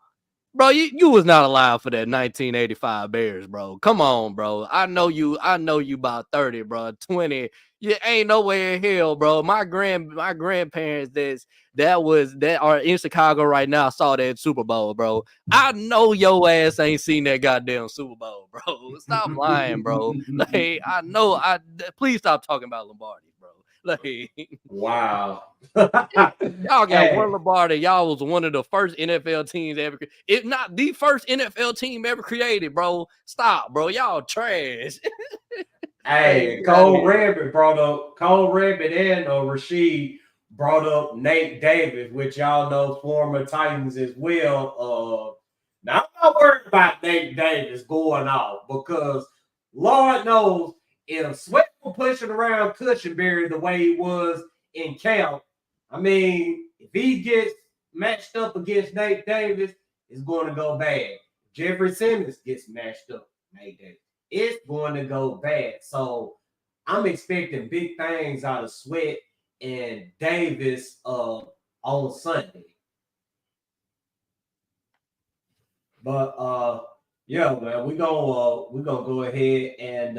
Bro, you was not alive for that 1985 Bears, bro. Come on, bro. I know you about 30, bro. 20. You ain't no way in hell, bro. My grandparents that are in Chicago right now saw that Super Bowl, bro. I know your ass ain't seen that goddamn Super Bowl, bro. Stop lying, bro. Like, please stop talking about Lombardi, bro. Like, wow. Y'all got one Lombardi. Y'all was one of the first NFL teams ever. If not the first NFL team ever created, bro. Stop, bro. Y'all trash. Hey, Cole Rabbit and Rashid brought up Nate Davis, which y'all know former Titans as well. Now I'm not worried about Nate Davis going off because Lord knows if Sweat was pushing around Cushenberry the way he was in camp, I mean, if he gets matched up against Nate Davis, it's going to go bad. Jeffrey Simmons gets matched up, Nate Davis, it's going to go bad. So I'm expecting big things out of Sweat and Davis on Sunday. But yeah, man, we're gonna go ahead and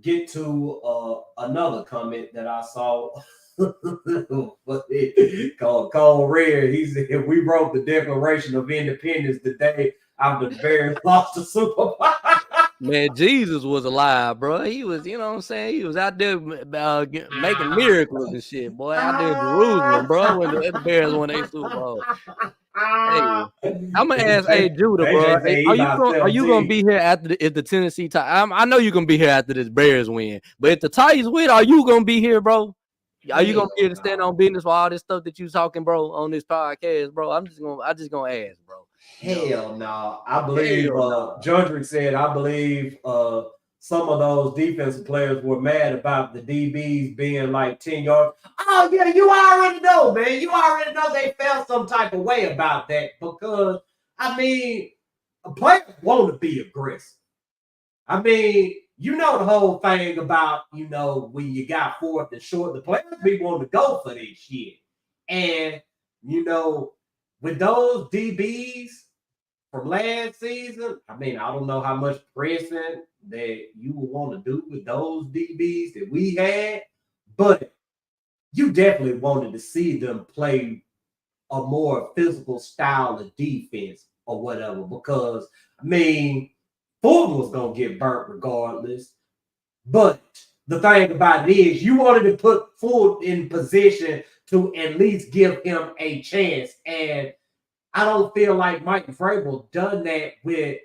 get to another comment that I saw Cole Red, he said, we wrote the Declaration of Independence the day after the Bears lost the Super Bowl. Man, Jesus was alive, bro. He was, you know what I'm saying? He was out there making miracles and shit, boy, out there in Jerusalem, bro, when the Bears won their Super Bowl. Hey, I'm gonna ask, hey Judah, bro, are you gonna be here after if the Tennessee Titans? I know you're gonna be here after this Bears win, but if the Titans win, are you gonna be here, bro? Are you gonna be here to stand on business for all this stuff that you talking, bro, on this podcast, bro? I just gonna ask, bro. Hell no. I believe Jundrick said, I believe some of those defensive players were mad about the DBs being like 10 yards. Oh, yeah, you already know, man. You already know they felt some type of way about that because, I mean, players want to be aggressive. I mean, you know the whole thing about, you know, when you got fourth and short, the players be wanting to go for this shit. And, you know, with those DBs from last season, I mean, I don't know how much pressing that you would want to do with those DBs that we had, but you definitely wanted to see them play a more physical style of defense or whatever, because, I mean, Fulton was going to get burnt regardless. But the thing about it is you wanted to put Fulton in position to at least give him a chance. And I don't feel like Mike Vrabel done that with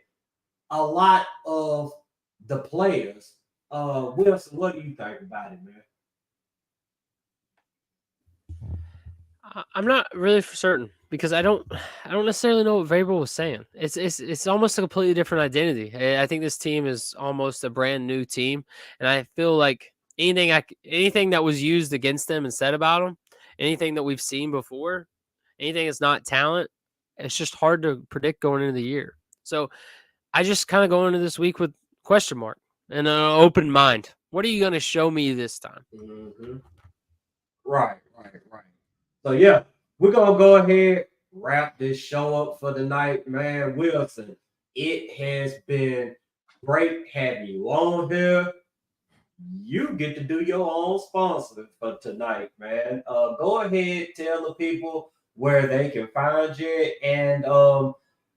a lot of the players. Wilson, what do you think about it, man? I'm not really for certain because I don't necessarily know what Vrabel was saying. It's almost a completely different identity. I think this team is almost a brand new team, and I feel like anything that was used against them and said about them, anything that we've seen before, anything that's not talent, it's just hard to predict going into the year. So I just kind of go into this week with question mark and an open mind. What are you going to show me this time? Mm-hmm. Right. So, yeah, we're going to go ahead, wrap this show up for the night, man. Wilson, it has been great having you on here. You get to do your own sponsor for tonight, man. Go ahead, tell the people where they can find you. And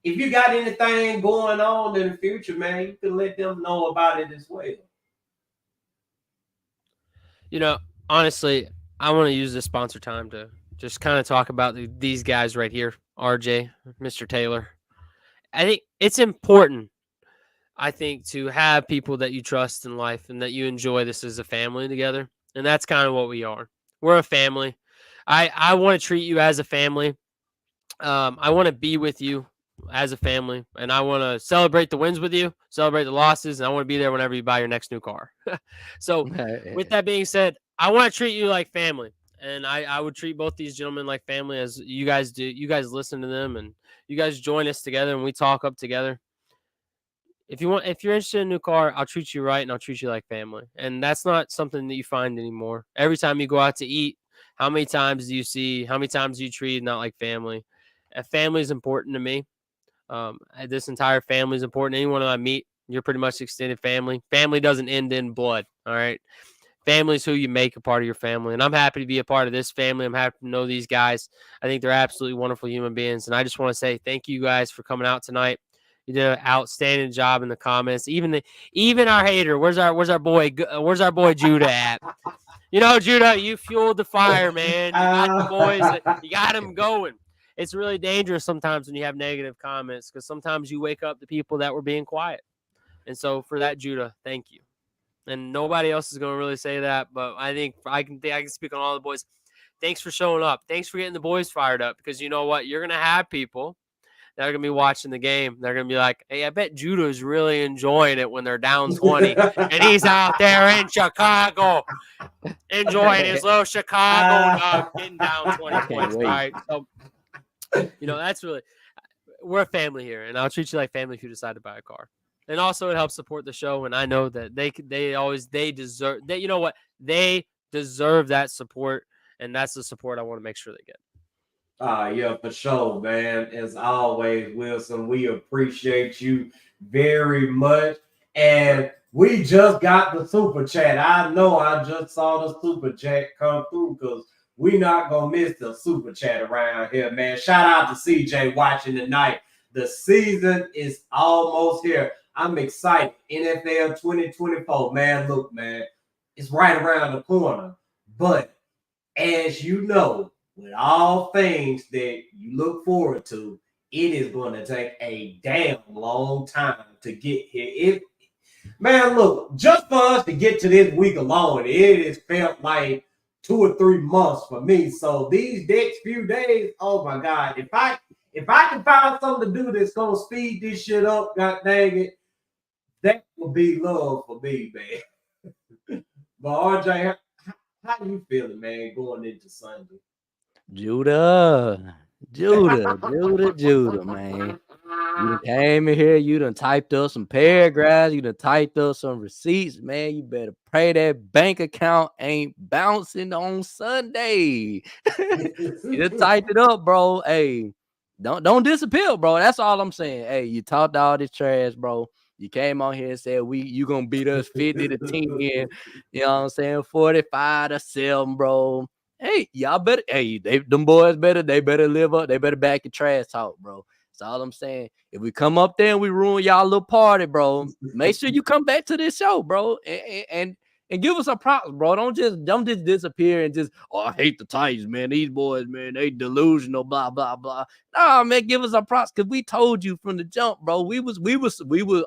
if you got anything going on in the future, man, you can let them know about it as well. You know, honestly, I want to use this sponsor time to just kind of talk about these guys right here, RJ, Mr. Taylor. I think it's important, to have people that you trust in life and that you enjoy this as a family together. And that's kind of what we are. We're a family. I want to treat you as a family. I want to be with you as a family, and I want to celebrate the wins with you, celebrate the losses, and I want to be there whenever you buy your next new car. So with that being said, I want to treat you like family. And I would treat both these gentlemen like family as you guys do. You guys listen to them and you guys join us together and we talk up together. If you're interested in a new car, I'll treat you right and I'll treat you like family. And that's not something that you find anymore. Every time you go out to eat, how many times do you treat not like family? Family is important to me. This entire family is important. Anyone I meet, you're pretty much extended family. Family doesn't end in blood. All right. Family is who you make a part of your family. And I'm happy to be a part of this family. I'm happy to know these guys. I think they're absolutely wonderful human beings. And I just want to say thank you guys for coming out tonight. You did an outstanding job in the comments. Even our hater, where's our boy Judah at? You know, Judah, you fueled the fire, man. You got the boys. You got them going. It's really dangerous sometimes when you have negative comments because sometimes you wake up the people that were being quiet. And so for that, Judah, thank you. And nobody else is going to really say that, but I think I can speak on all the boys. Thanks for showing up. Thanks for getting the boys fired up because you know what? You're going to have people that are going to be watching the game. They're going to be like, hey, I bet Judah's really enjoying it when they're down 20. And he's out there in Chicago enjoying his little Chicago dog getting down 20 points. All right. So, you know, that's really – we're a family here, and I'll treat you like family if you decide to buy a car. And also it helps support the show. And I know that they deserve that. You know what? They deserve that support. And that's the support I want to make sure they get. Yeah, for sure, man. As always, Wilson, we appreciate you very much. And We just got the super chat. I know I just saw the super chat come through because we not gonna miss the super chat around here, man. Shout out to CJ watching tonight. The season is almost here. I'm excited. NFL 2024, man. Look, man, it's right around the corner. But as you know, with all things that you look forward to, it is going to take a damn long time to get here. Man, look, just for us to get to this week alone, it has felt like 2 or 3 months for me. So these next few days, oh my God, if I can find something to do that's gonna speed this shit up, god dang it, that would be love for me, man. But RJ, how you feeling, man, going into Sunday? Judah, man. You done came in here, you done typed up some paragraphs, you done typed up some receipts, man. You better pray that bank account ain't bouncing on Sunday. You done typed it up, bro. Hey, don't disappear, bro. That's all I'm saying. Hey, you talked all this trash, bro. You came on here and said you gonna beat us 50 to 10. You know what I'm saying? 45 to 7, bro. Hey, y'all better. Hey, them boys better. They better live up. They better back your trash talk, bro. That's all I'm saying. If we come up there and we ruin y'all little party, bro, make sure you come back to this show, bro, and give us a props, bro. Don't just disappear and just, oh, I hate the Titans, man. These boys, man, they delusional, blah blah blah. Nah, man, give us a props because we told you from the jump, bro. We was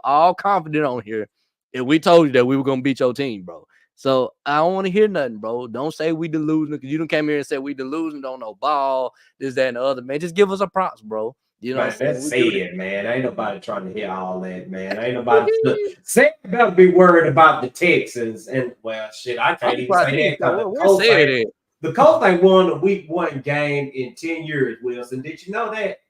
all confident on here, and we told you that we were gonna beat your team, bro. So I don't want to hear nothing, bro. Don't say we delusional because you done came here and said we delusional, don't know ball, this, that, and the other, man. Just give us a props, bro. You know, man, that's sad, man. Ain't nobody trying to hear all that, man. Ain't nobody. Sam better be worried about the Texans, and well, shit, I can't even say that. The Colts ain't won a Week 1 game in 10 years, Wilson. Did you know that?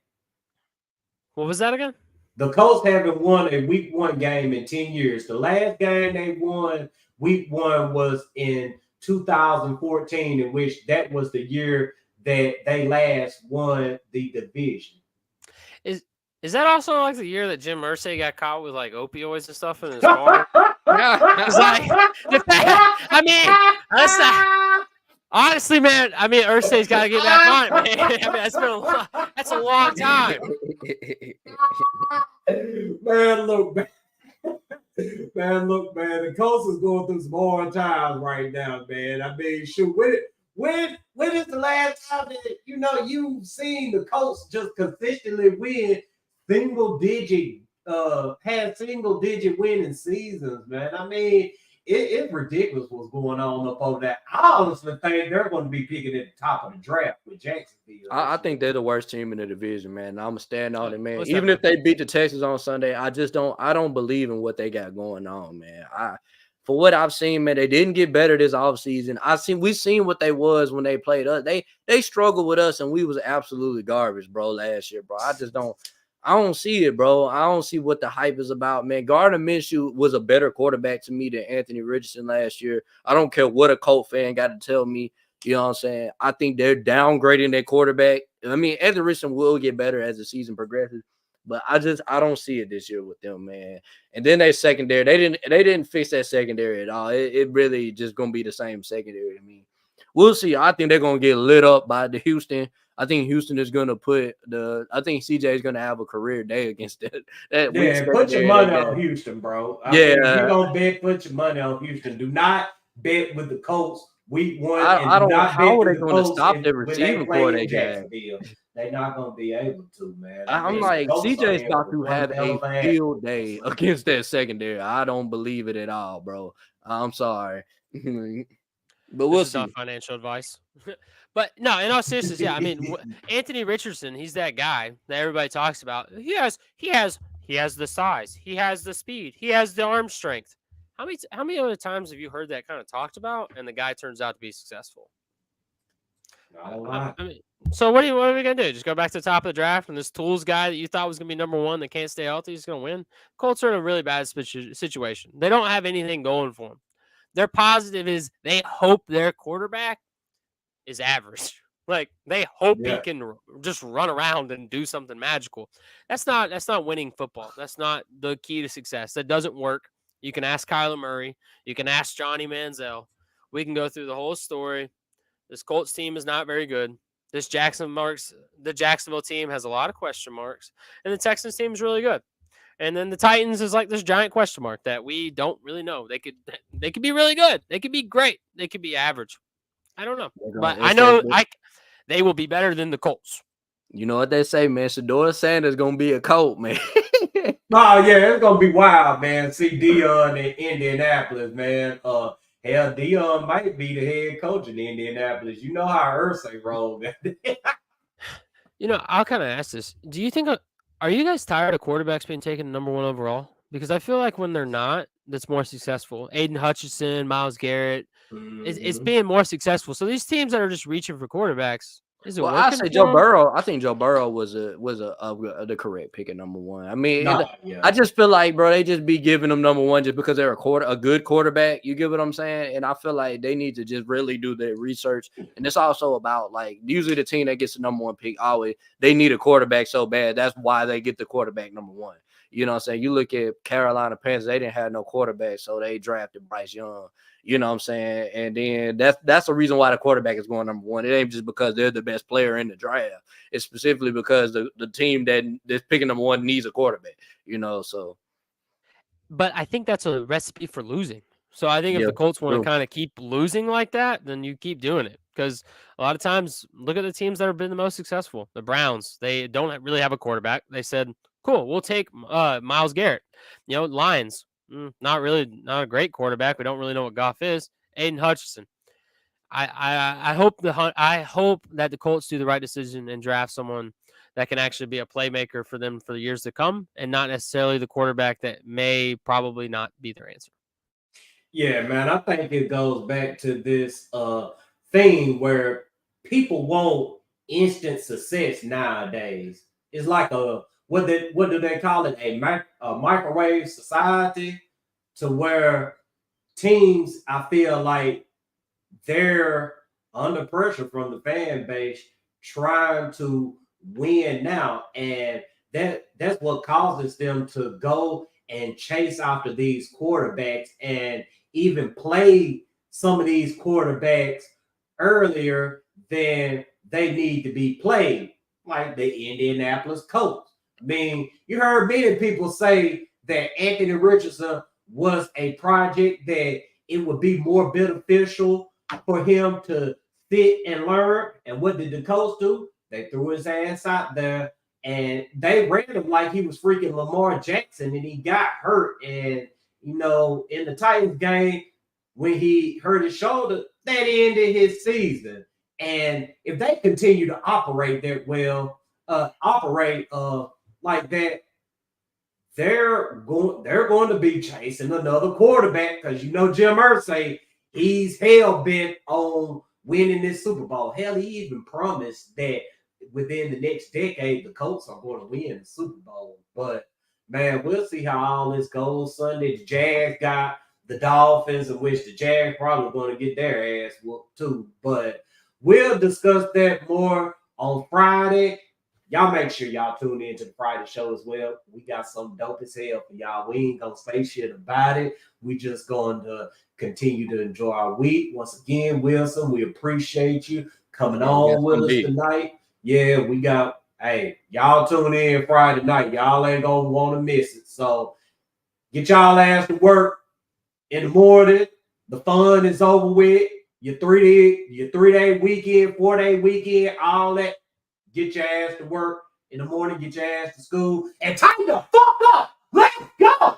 What was that again? The Colts haven't won a Week 1 game in 10 years. The last game they won Week 1 was in 2014, in which that was the year that they last won the division. Is that also like the year that Jim Irsay got caught with like opioids and stuff in his car? I mean, honestly, man. I mean, Irsay's got to get back on it, man. I mean, that's a long time. Man, look, man. The Colts is going through some hard times right now, man. I mean, shoot, when is the last time that you've seen the Colts just consistently win single digit winning seasons, man? I mean, it's ridiculous what's going on up over there. I honestly think they're going to be picking at the top of the draft with Jacksonville. I think they're the worst team in the division, man. I'm gonna stand on it, man. Even if they beat the Texans on Sunday, I don't believe in what they got going on, man. For what I've seen, man, they didn't get better this offseason. We've seen what they was when they played us. They struggled with us, and we was absolutely garbage, bro, last year, bro. I don't see it, bro. I don't see what the hype is about, man. Gardner Minshew was a better quarterback to me than Anthony Richardson last year. I don't care what a Colt fan got to tell me. You know what I'm saying? I think they're downgrading their quarterback. I mean, Anthony Richardson will get better as the season progresses, but I don't see it this year with them, man. And then their secondary, they didn't fix that secondary at all. It really just gonna be the same secondary to me. We'll see. I think they're gonna get lit up by the Houston. I think Houston is going to I think CJ is going to have a career day against that. Yeah, put your money on Houston, bro. I mean, if you're going to bet, put your money on Houston. Do not bet with the Colts Week 1. I don't know how they're going to stop their receiving core they got. They're not going to be able to, man. I'm like, CJ's about to have a field day against that secondary. I don't believe it at all, bro. I'm sorry. But we'll see. Not financial advice. But no, in all seriousness, yeah. I mean, Anthony Richardson, he's that guy that everybody talks about. He has the size, he has the speed, he has the arm strength. How many other times have you heard that kind of talked about, and the guy turns out to be successful? I mean, so what are we gonna do? Just go back to the top of the draft, and this Tools guy that you thought was gonna be number 1 that can't stay healthy is gonna win? Colts are in a really bad situation. They don't have anything going for them. Their positive is they hope their quarterback is average. Like, they hope he can just run around and do something magical. That's not winning football. That's not the key to success. That doesn't work. You can ask Kyler Murray. You can ask Johnny Manziel. We can go through the whole story. This Colts team is not very good. The Jacksonville team has a lot of question marks, and the Texans team is really good. And then the Titans is like this giant question mark that we don't really know. They could be really good. They could be great. They could be average. I don't know, but I know they will be better than the Colts. You know what they say, man? Shedeur Sanders gonna be a Colt, man. Oh yeah, it's gonna be wild, man. See Dion in Indianapolis, man. Hell, Dion might be the head coach in Indianapolis. You know how Irsay rolled. You know, I'll kind of ask this: do you think are you guys tired of quarterbacks being taken number 1 overall? Because I feel like when they're not, that's more successful. Aiden Hutchinson, Myles Garrett, it's being more successful. So these teams that are just reaching for quarterbacks, is it working? I say Joe Burrow. I think Joe Burrow was the correct pick at number 1. I mean, I just feel like, bro, they just be giving them number 1 just because they're a good quarterback. You get what I'm saying? And I feel like they need to just really do their research. And it's also about, like, usually the team that gets the number 1 pick, always they need a quarterback so bad. That's why they get the quarterback number 1. You know what I'm saying? You look at Carolina Panthers, they didn't have no quarterback, so they drafted Bryce Young. You know what I'm saying? And then that's the reason why the quarterback is going number 1. It ain't just because they're the best player in the draft. It's specifically because the team that's picking number 1 needs a quarterback, you know, so. But I think that's a recipe for losing. So I think if the Colts want to kind of keep losing like that, then you keep doing it. Because a lot of times, look at the teams that have been the most successful. The Browns, they don't really have a quarterback. They said, cool, we'll take Myles Garrett. You know, Lions, not a great quarterback. We don't really know what Goff is. Aiden Hutchinson. I hope that the Colts do the right decision and draft someone that can actually be a playmaker for them for the years to come, and not necessarily the quarterback that may probably not be their answer. Yeah, man, I think it goes back to this thing where people want instant success nowadays. It's like what do they call it? A microwave society, to where teams, I feel like they're under pressure from the fan base trying to win now, and that's what causes them to go and chase after these quarterbacks and even play some of these quarterbacks earlier than they need to be played, like the Indianapolis Colts. I mean, you heard many people say that Anthony Richardson was a project that it would be more beneficial for him to sit and learn. And what did the Colts do? They threw his ass out there and they ran him like he was freaking Lamar Jackson, and he got hurt. And, you know, in the Titans game, when he hurt his shoulder, that ended his season. And if they continue to operate that well, like that, they're going to be chasing another quarterback, because you know Jim Irsay, he's hell bent on winning this Super Bowl. Hell, he even promised that within the next decade the Colts are going to win the Super Bowl. But man, we'll see how all this goes Sunday. The Jags got the Dolphins, in which the Jags probably going to get their ass whooped too. But we'll discuss that more on Friday. Y'all make sure y'all tune in to the Friday show as well. We got some dope as hell for y'all. We ain't going to say shit about it. We just going to continue to enjoy our week. Once again, Wilson, we appreciate you coming on with us tonight. Yeah, we got, hey, y'all tune in Friday night. Y'all ain't going to want to miss it. So get y'all ass to work in the morning. The fun is over with. Your 3-day weekend, 4-day weekend, all that. Get your ass to work in the morning, get your ass to school, and tighten the fuck up. Let's go.